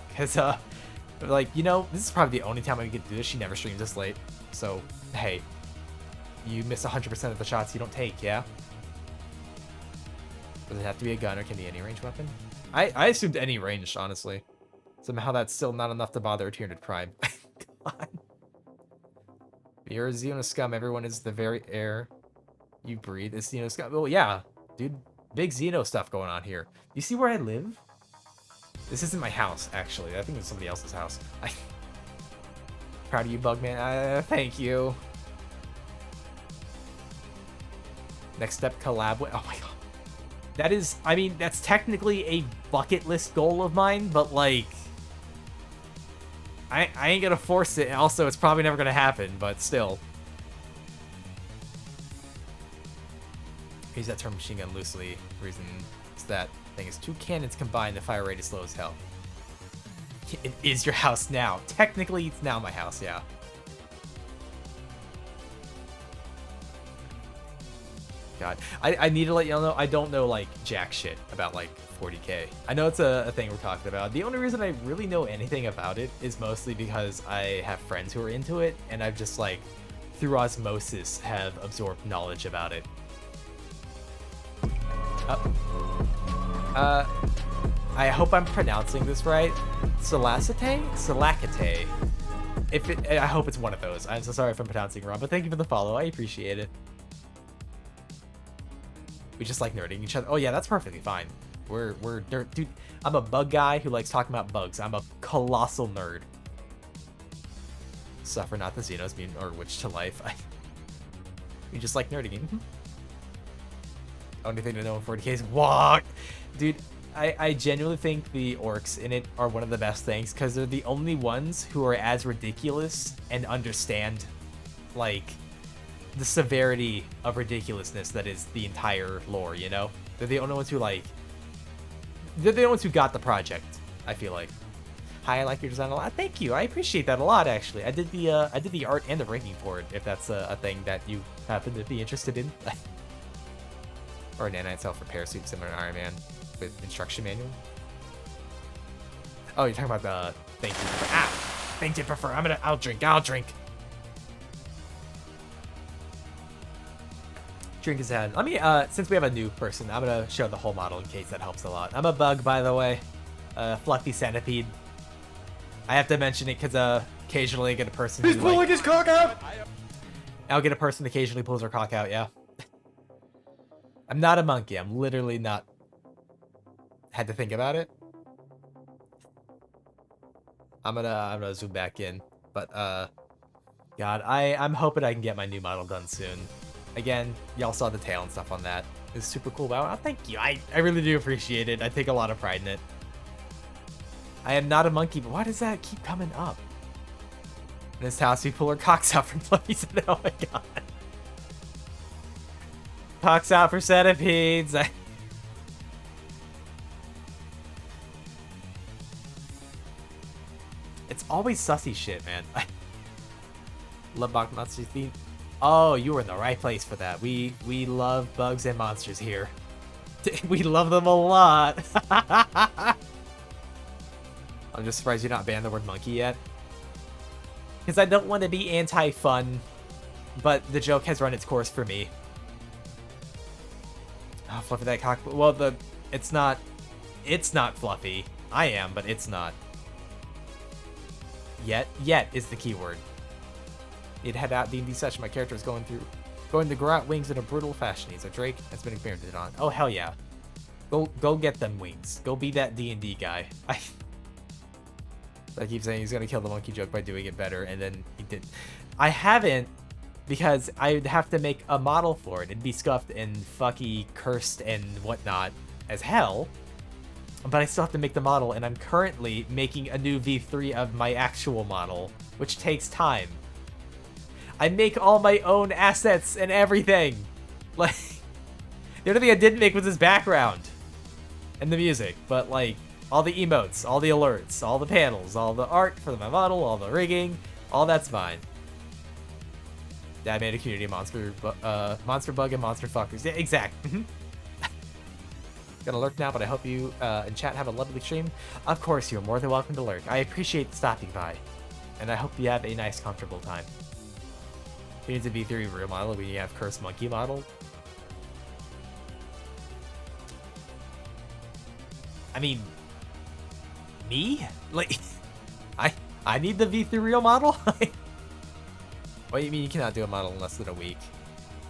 because like, you know, this is probably the only time I get to do this. She never streams this late, so hey, you miss 100% of the shots you don't take. Yeah, does it have to be a gun or can it be any ranged weapon? I assumed any ranged, honestly. Somehow that's still not enough to bother a Tyranid Prime. God. You're a Xeno scum. Everyone is the very air you breathe. Is Xeno scum. Well, yeah, dude. Big Xeno stuff going on here. You see where I live? This isn't my house, actually. I think it's somebody else's house. Proud of you, Bugman. Thank you. Next step, collab with... Oh my god. That is... I mean, that's technically a bucket list goal of mine, but, like... I ain't gonna force it, and also it's probably never gonna happen, but still. I use that term machine gun loosely. The reason is that thing is 2 cannons combined, the fire rate is slow as hell. It is your house now. Technically, it's now my house, yeah. God, I need to let y'all know, I don't know, like, jack shit about, like, 40k. I know it's a thing we're talking about. The only reason I really know anything about it is mostly because I have friends who are into it, and I've just, like, through osmosis, have absorbed knowledge about it. Oh. I hope I'm pronouncing this right. Salacite? Salacite. I hope it's one of those. I'm so sorry if I'm pronouncing it wrong, but thank you for the follow. I appreciate it. We just like nerding each other. Oh yeah, that's perfectly fine. We're nerd, dude. I'm a bug guy who likes talking about bugs. I'm a colossal nerd. Suffer not the Xenos, mutant or witch to life. We just like nerding. Only thing to know in 40K's walk, dude. I genuinely think the orcs in it are one of the best things because they're the only ones who are as ridiculous and understand, like, the severity of ridiculousness that is the entire lore, you know? They're the only ones who, like... They're the only ones who got the project, I feel like. Hi, I like your design a lot. Thank you. I appreciate that a lot, actually. I did the art and the ranking for it, if that's a thing that you happen to be interested in. Or a nanite self-repair suit similar to Iron Man with instruction manual. Oh, you're talking about the thank you. Thank you, prefer. I'll drink. Drink his head. Let me, since we have a new person, I'm gonna show the whole model in case that helps a lot. I'm a bug, by the way. Fluffy centipede. I have to mention it because, occasionally I get a person He's pulling his cock out! I'll get a person who occasionally pulls their cock out, yeah. I'm not a monkey. I'm literally not. Had to think about it. I'm gonna zoom back in. But, God, I'm hoping I can get my new model done soon. Again, y'all saw the tail and stuff on that. It's super cool. Wow, thank you. I really do appreciate it. I take a lot of pride in it. I am not a monkey, but why does that keep coming up? In this house, we pull our cocks out from fluffies. Oh my god. Cocks out for centipedes. It's always sussy shit, man. Love bug monsters theme. Oh, you were in the right place for that. We love bugs and monsters here. We love them a lot. I'm just surprised you're not banned the word monkey yet. Because I don't want to be anti-fun, but the joke has run its course for me. Oh, fluffy that cock. Well, it's not fluffy. I am, but it's not. Yet is the key word. It had out D&D session. My character is going to grow out wings in a brutal fashion. He's a drake that's been experimented on. Oh hell yeah. Go get them wings. Go be that D&D guy. I keep saying he's gonna kill the monkey joke by doing it better, and then he did. I haven't, because I'd have to make a model for it. It'd be scuffed and fucky cursed and whatnot as hell. But I still have to make the model, and I'm currently making a new V3 of my actual model, which takes time. I make all my own assets and everything. Like, the only thing I didn't make was his background and the music, but like all the emotes, all the alerts, all the panels, all the art for my model, all the rigging, all that's mine. Yeah, I made a community monster bug and monster fuckers. Yeah, exactly. Gonna lurk now, but I hope you and chat have a lovely stream. Of course, you're more than welcome to lurk. I appreciate stopping by, and I hope you have a nice, comfortable time. You need to be V3 real model when you have cursed monkey model. I mean, me? Like, I need the V3 real model? What do you mean you cannot do a model in less than a week?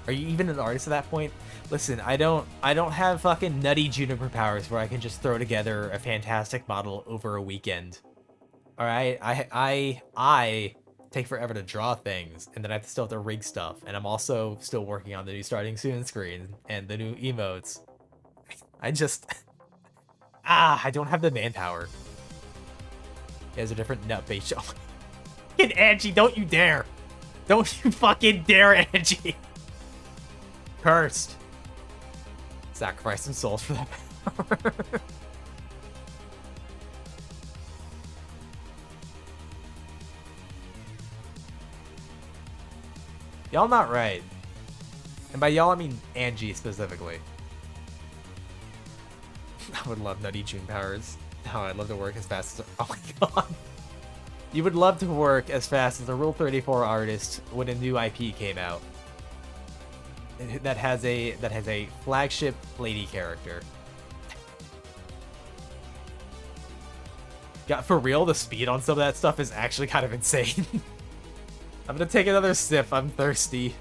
Are you even an artist at that point? Listen, I don't have fucking nutty Juniper powers where I can just throw together a fantastic model over a weekend. All right, I take forever to draw things, and then I still have to rig stuff, and I'm also still working on the new starting soon screen and the new emotes. I just I don't have the manpower. There's a different nut bait show. Fucking Angie, don't you dare! Don't you fucking dare, Angie! Cursed. Sacrifice some souls for that power. Y'all not right. And by y'all, I mean Angie specifically. I would love nutty June powers. Oh, I'd love to work as fast as... Oh my god. You would love to work as fast as a Rule 34 artist when a new IP came out. That has a flagship lady character. God, for real, the speed on some of that stuff is actually kind of insane. I'm gonna take another sip. I'm thirsty.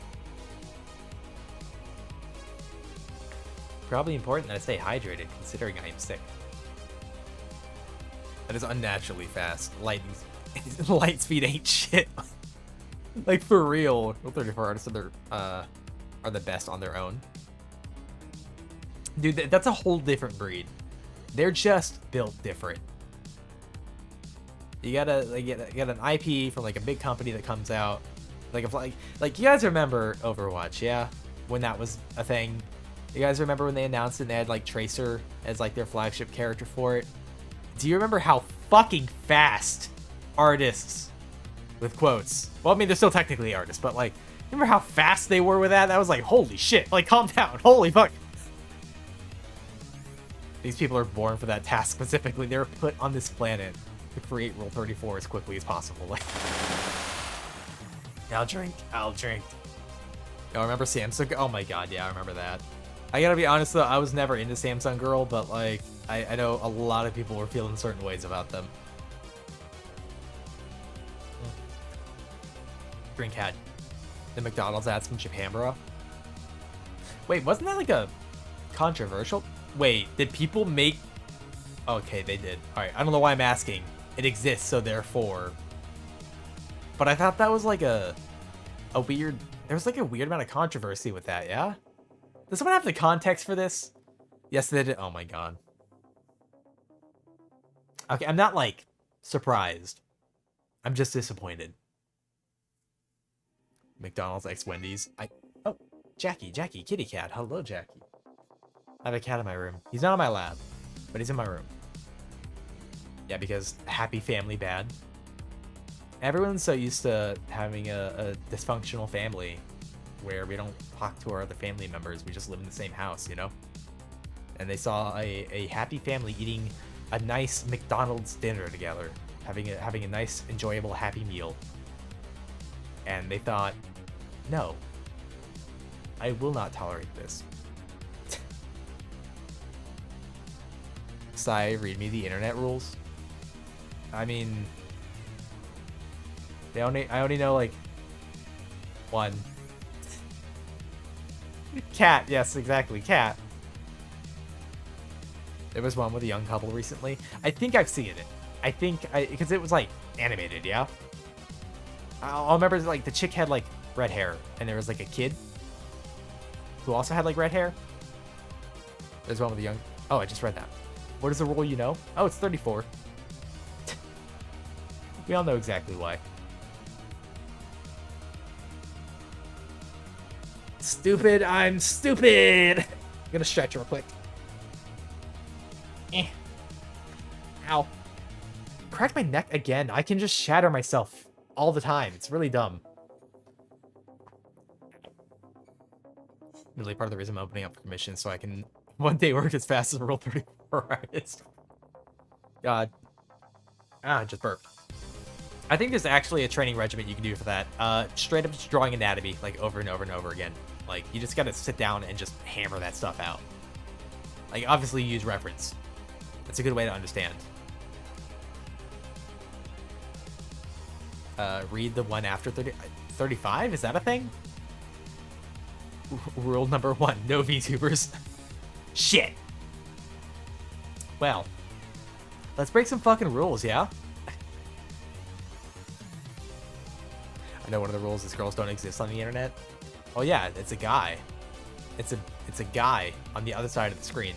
Probably important that I stay hydrated, considering I am sick. That is unnaturally fast. Light speed ain't shit. Like, for real. Rule 34 artists are the best on their own. Dude, that's a whole different breed. They're just built different. You gotta like, get an IP from like a big company that comes out. Like you guys remember Overwatch, yeah? When that was a thing. You guys remember when they announced it and they had like Tracer as like their flagship character for it? Do you remember how fucking fast artists, with quotes, well, I mean, they're still technically artists, but like, remember how fast they were with that? That was like, holy shit, like, calm down, holy fuck. These people are born for that task specifically. They're put on this planet to create Rule 34 as quickly as possible. Like, I'll drink. Y'all remember Samsung? Oh my god, yeah, I remember that. I gotta be honest though, I was never into Samsung Girl, but like, I know a lot of people were feeling certain ways about them. Drink had the McDonald's ads from Japan, bro. Wait, wasn't that like a controversial? Wait, did people make... Okay, they did. Alright, I don't know why I'm asking. It exists, so therefore... But I thought that was like a weird... There was like a weird amount of controversy with that, yeah? Does someone have the context for this? Yes, they did. Oh my god. Okay, I'm not like surprised. I'm just disappointed. McDonald's x Wendy's. Oh, Jackie, kitty cat. Hello, Jackie. I have a cat in my room. He's not in my lab, but he's in my room. Yeah, because happy family bad. Everyone's so used to having a dysfunctional family where we don't talk to our other family members. We just live in the same house, you know? And they saw a happy family eating a nice McDonald's dinner together, having a nice, enjoyable, happy meal. And they thought, no, I will not tolerate this. Sai, read me the internet rules. I mean, I only know like one. Cat, yes, exactly, cat. There was one with a young couple recently. I think I've seen it. Because it was like animated, yeah? I'll remember like the chick had like red hair and there was like a kid who also had like red hair. There's one with a young... Oh, I just read that. What is the rule you know? Oh, it's 34. We all know exactly why. Stupid, I'm stupid! I'm gonna stretch real quick. Ow. Cracked my neck again. I can just shatter myself all the time. It's really dumb. Really part of the reason I'm opening up for commissions so I can one day work as fast as a Rule 34 artist. God. Ah, just burped. I think there's actually a training regimen you can do for that. Straight up just drawing anatomy, like over and over and over again. Like, you just gotta sit down and just hammer that stuff out. Like, obviously use reference. That's a good way to understand. Read the one after 35? Is that a thing? Rule number 1, no VTubers. Shit. Well, let's break some fucking rules, yeah? I know one of the rules is girls don't exist on the internet. Oh yeah, it's a guy. It's a guy on the other side of the screen.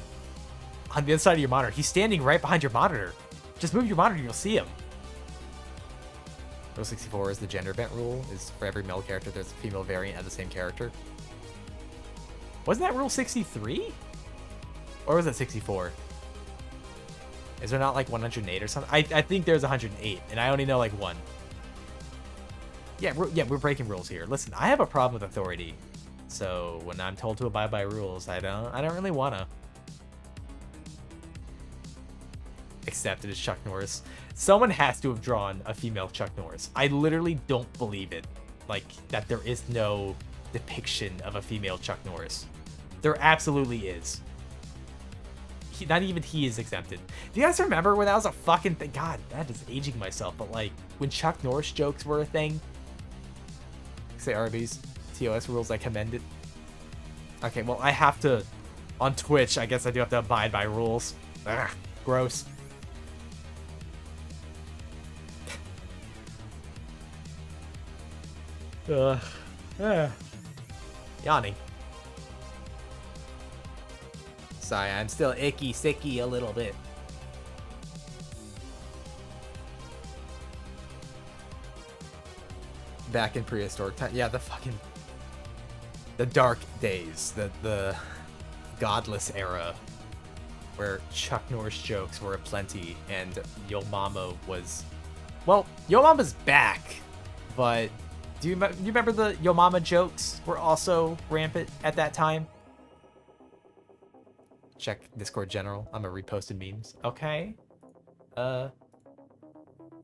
On the other side of your monitor. He's standing right behind your monitor. Just move your monitor and you'll see him. Rule 64 is the gender bent rule. Is for every male character, there's a female variant of the same character. Wasn't that rule 63? Or was it 64? Is there not like 108 or something? I think there's 108, and I only know like one. Yeah, we're breaking rules here. Listen, I have a problem with authority. So when I'm told to abide by rules, I don't really wanna. Except it is Chuck Norris. Someone has to have drawn a female Chuck Norris. I literally don't believe it. Like, that there is no depiction of a female Chuck Norris. There absolutely is. not even he is exempted. Do you guys remember when that was a fucking thing? God, that is aging myself. But like when Chuck Norris jokes were a thing. Say Arby's. TOS rules, I commend it. Okay, well I have to, on Twitch, I guess I do have to abide by rules. Ugh, gross. Yawning. Sorry, I'm still icky, sicky a little bit. Back in prehistoric time. Yeah, the dark days, the godless era, where Chuck Norris jokes were aplenty and Yo Mama was, well, Yo Mama's back, but do you remember the Yo Mama jokes were also rampant at that time? Check Discord general. I'm a reposted memes. Okay. Oh,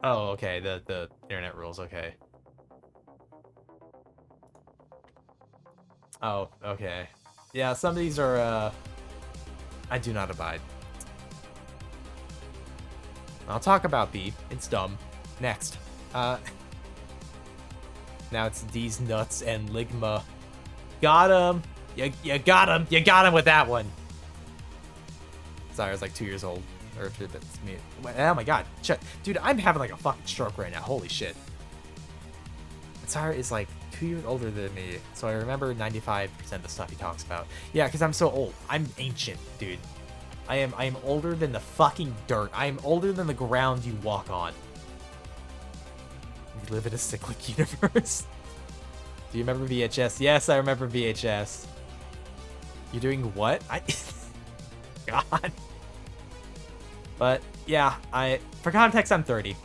okay. The internet rules. Okay. Oh, okay. Yeah, some of these are, I do not abide. I'll talk about beef. It's dumb. Next. Now it's these nuts and Ligma. Got him. You got him. You got him with that one. Sorry, I was like 2 years old. Or if that's me. Oh my god. Shit. Dude, I'm having like a fucking stroke right now. Holy shit. Sarah is like 2 years older than me, so I remember 95% of the stuff he talks about. Yeah, because I'm so old. I'm ancient, dude. I am older than the fucking dirt. I am older than the ground you walk on. We live in a cyclic universe. Do you remember VHS? Yes, I remember VHS. You're doing what? God. But yeah, for context, I'm 30.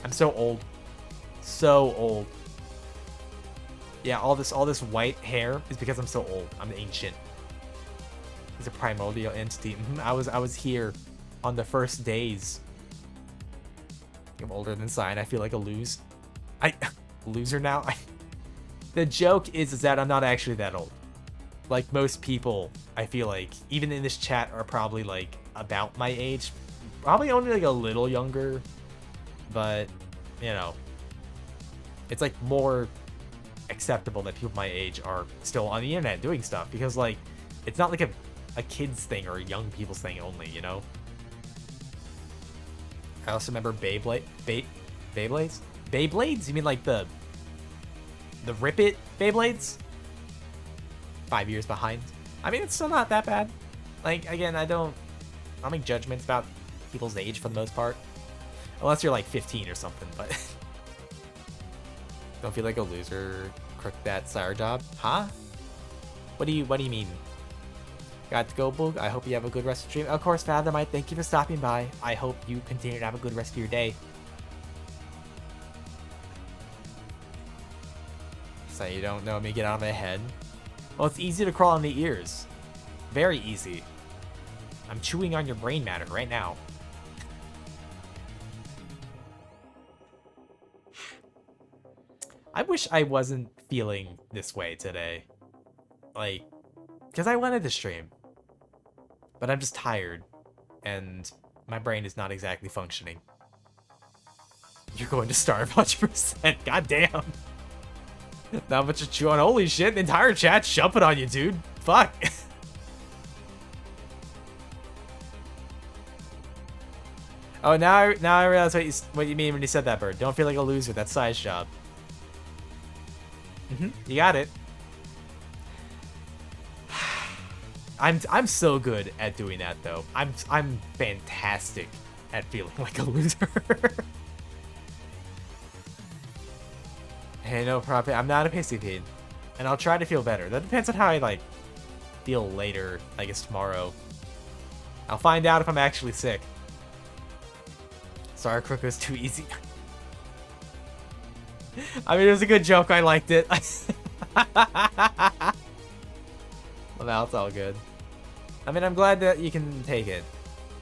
I'm so old. So old. Yeah, all this white hair is because I'm so old. I'm ancient. He's a primordial entity. I was here on the first days. I'm older than Cyan. I feel like a loser now. The joke is that I'm not actually that old. Like most people, I feel like, even in this chat, are probably like about my age. Probably only like a little younger. But, you know, it's like more acceptable that people my age are still on the internet doing stuff, because like it's not like a kids thing or a young people's thing only, you know. I also remember Beyblades. You mean like the Rip It Beyblades? 5 years behind. I mean, it's still not that bad. Like, again, I don't make judgments about people's age for the most part, unless you're like 15 or something. But don't feel like a loser. Crook that sire job, huh? What do you mean? Got to go, Boog. I hope you have a good rest of the stream. Of course, Fathomite, thank you for stopping by. I hope you continue to have a good rest of your day. So you don't know me, get out of my head. Well, it's easy to crawl on the ears. Very easy. I'm chewing on your brain matter right now. I wish I wasn't feeling this way today. Like, because I wanted to stream. But I'm just tired. And my brain is not exactly functioning. You're going to starve 100%. God damn. Not much to chew on. Holy shit, the entire chat's jumping on you, dude. Fuck. Oh, now I realize what you mean when you said that, Bird. Don't feel like a loser. That's size job. You got it. I'm so good at doing that though. I'm fantastic at feeling like a loser. Hey, no problem. I'm not a pissy pig, and I'll try to feel better. That depends on how I like feel later. I guess tomorrow. I'll find out if I'm actually sick. Sorry, Crook was too easy. I mean, it was a good joke. I liked it. Well, now it's all good. I mean, I'm glad that you can take it.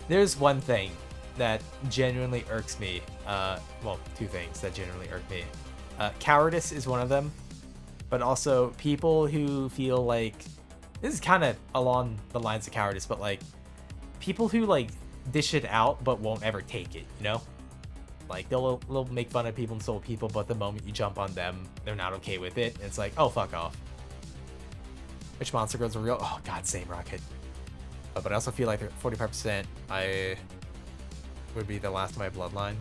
There's one thing that genuinely irks me. Well, two things that genuinely irk me. Cowardice is one of them, but also people who feel like, this is kind of along the lines of cowardice, but like people who like dish it out but won't ever take it, you know? Like they'll make fun of people and insult people, but the moment you jump on them, they're not okay with it. And it's like, oh, fuck off. Which monster girls are real? Oh god, same Rocket. But I also feel like 45% I would be the last of my bloodline.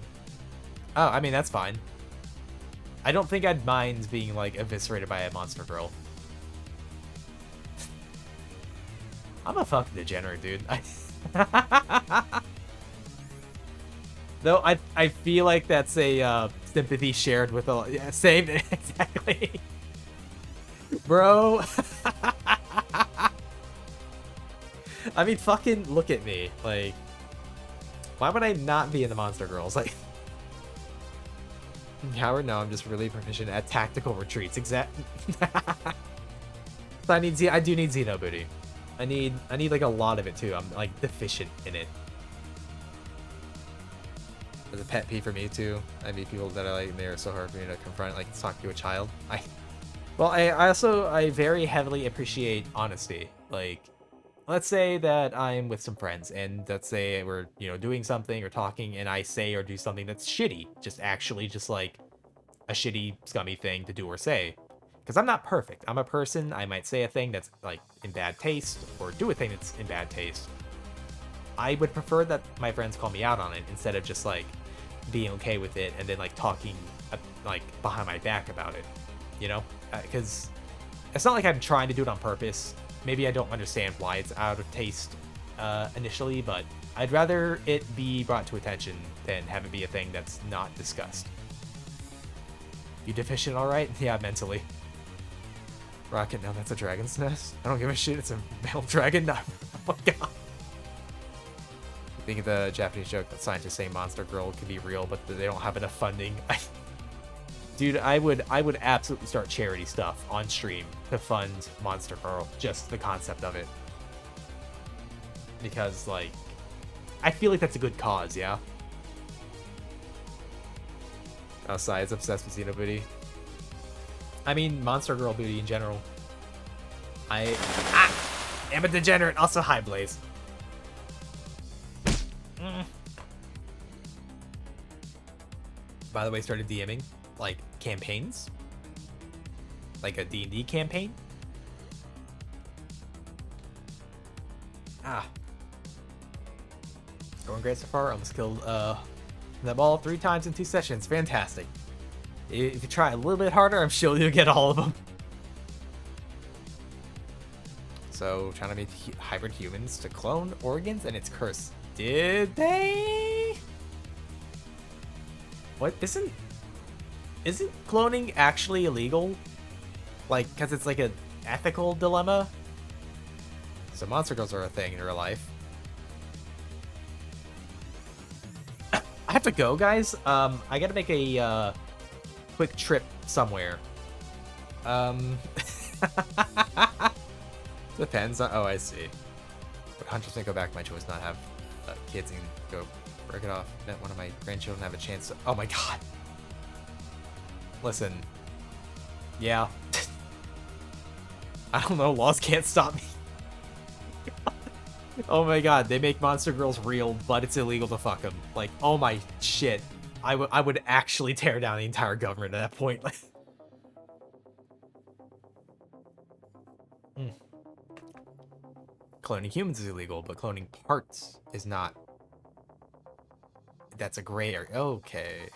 Oh, I mean that's fine. I don't think I'd mind being like eviscerated by a monster girl. I'm a fucking degenerate, dude. Though I feel like that's a sympathy shared with a yeah, same exactly. Bro. I mean fucking look at me. Like why would I not be in the monster girls? Like Howard, no, I'm just really proficient at tactical retreats. Exact. So I do need Xeno booty. I need like a lot of it too. I'm like deficient in it. It's a pet peeve for me too. I meet people that are like they're so hard for me to confront, like talk to a child. I very heavily appreciate honesty. Like, let's say that I'm with some friends and let's say we're doing something or talking and I say or do something that's shitty, just like a shitty scummy thing to do or say. Because I'm not perfect. I'm a person. I might say a thing that's like in bad taste or do a thing that's in bad taste. I would prefer that my friends call me out on it instead of just like being okay with it and then like talking like behind my back about it, because it's not like I'm trying to do it on purpose. Maybe I don't understand why it's out of taste initially, but I'd rather it be brought to attention than have it be a thing that's not discussed. You deficient, all right? Yeah, mentally. Rocket, no, that's a dragon's nest. I don't give a shit. It's a male dragon. No. Oh my god. Think of the Japanese joke that scientists say Monster Girl could be real, but they don't have enough funding. Dude, I would absolutely start charity stuff on stream to fund Monster Girl. Just the concept of it. Because, like, I feel like that's a good cause, yeah? Outside's obsessed with Xeno booty. I mean, Monster Girl booty in general. I am a degenerate. Also, hi, Blaze. By the way, started DMing, like, campaigns. Like a D&D campaign. Going great so far. Almost killed them all 3 times in 2 sessions. Fantastic. If you try a little bit harder, I'm sure you'll get all of them. So, trying to make hybrid humans to clone organs, and it's cursed. Did they? What? Isn't cloning actually illegal? Like, because it's like an ethical dilemma? So monster girls are a thing in real life. I have to go, guys. I gotta make a quick trip somewhere. Depends on... Oh, I see. But Hunter's gonna go back to my choice, not have kids and go break it off. Let one of my grandchildren have a chance to... Oh my god. Listen. Yeah. I don't know. Laws can't stop me. Oh my god. They make monster girls real, but it's illegal to fuck them. Like, oh my shit. I would actually tear down the entire government at that point. Cloning humans is illegal, but cloning parts is not. That's a gray area. Okay.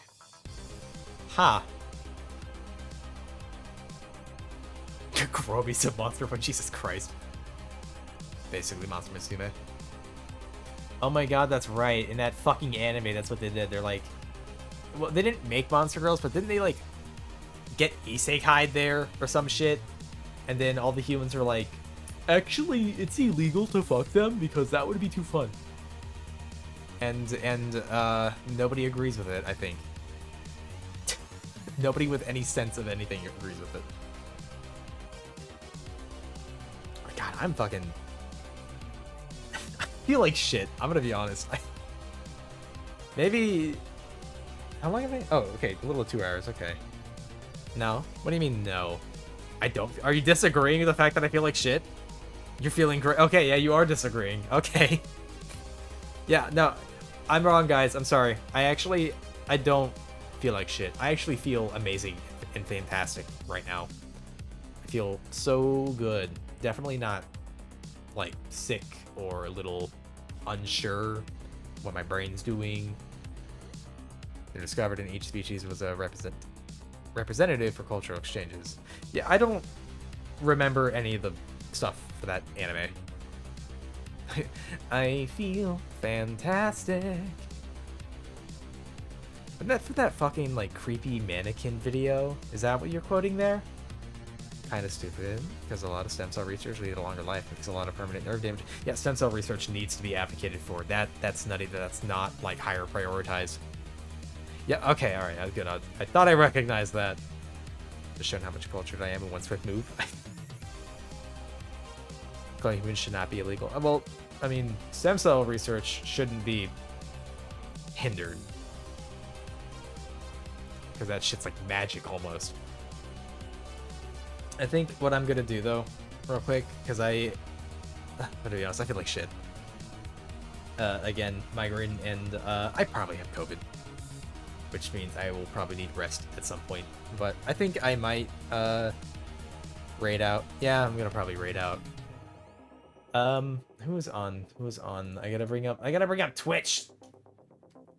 Ha. Huh. Groby's a monster, but Jesus Christ. Basically, Monster Musume. Oh my god, that's right. In that fucking anime, that's what they did. They're like... Well, they didn't make monster girls, but didn't they, like, get isekai there or some shit? And then all the humans are like, actually, it's illegal to fuck them because that would be too fun. And nobody agrees with it, I think. Nobody with any sense of anything agrees with it. Oh god, I'm fucking... I feel like shit. I'm gonna be honest. Maybe... How long have I... Oh, okay. A little 2 hours. Okay. No? What do you mean, no? I don't... Are you disagreeing with the fact that I feel like shit? You're feeling great. Okay, yeah, you are disagreeing. Okay. Yeah, no, I'm wrong, guys. I'm sorry. I don't feel like shit. I actually feel amazing and fantastic right now. I feel so good. Definitely not, like, sick or a little unsure what my brain's doing. They're discovered in each species was a representative for cultural exchanges. Yeah, I don't remember any of the stuff for that anime. I feel fantastic. But that for that fucking like creepy mannequin video, is that what you're quoting there? Kind of stupid, because a lot of stem cell research lead to longer life because a lot of permanent nerve damage. Yeah, stem cell research needs to be advocated for. That's nutty. That's not like higher prioritized. Yeah, okay, all right, that's good. I thought I recognized that. Just showing how much cultured I am in one swift move. Killing humans should not be illegal. Well, I mean, stem cell research shouldn't be hindered. Because that shit's like magic almost. I think what I'm gonna do though, real quick, because to be honest, I feel like shit. Again, migraine, and I probably have COVID, which means I will probably need rest at some point. But I think I might raid out. Yeah, I'm gonna probably raid out. Who was on? I gotta bring up Twitch.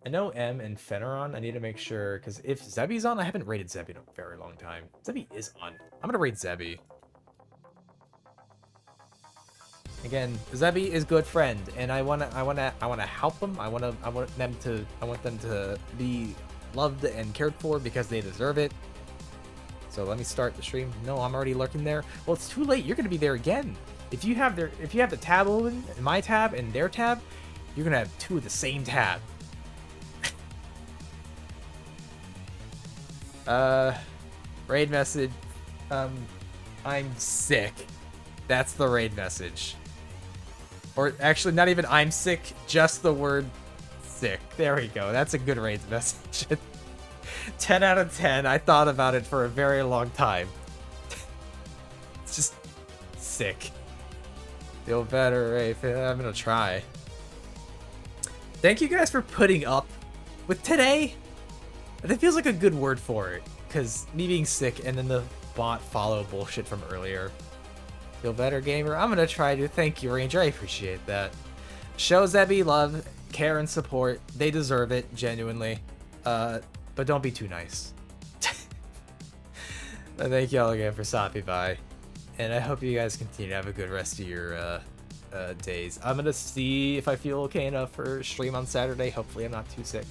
I know M and Fenneron. I need to make sure, because if Zebby's on, I haven't raided Zebby in a very long time. Zebby is on. I'm gonna raid Zebby. Again, Zebby is good friend, and I wanna help them. I want them to be loved and cared for because they deserve it. So let me start the stream. No, I'm already lurking there. Well, it's too late. You're gonna be there again. If you have the tab open, my tab and their tab, you're gonna have two of the same tab. Raid message. I'm sick. That's the raid message. Or actually, not even I'm sick, just the word sick. There we go. That's a good raid message. 10 out of 10. I thought about it for a very long time. It's just sick. Feel better, Rafe. I'm gonna try. Thank you guys for putting up with today. That feels like a good word for it, because me being sick and then the bot follow bullshit from earlier. Feel better, gamer? I'm gonna try to. Thank you, Ranger. I appreciate that. Show Zebby love, care, and support. They deserve it, genuinely. But don't be too nice. Thank y'all again for stopping by. And I hope you guys continue to have a good rest of your days. I'm gonna see if I feel okay enough for stream on Saturday. Hopefully I'm not too sick.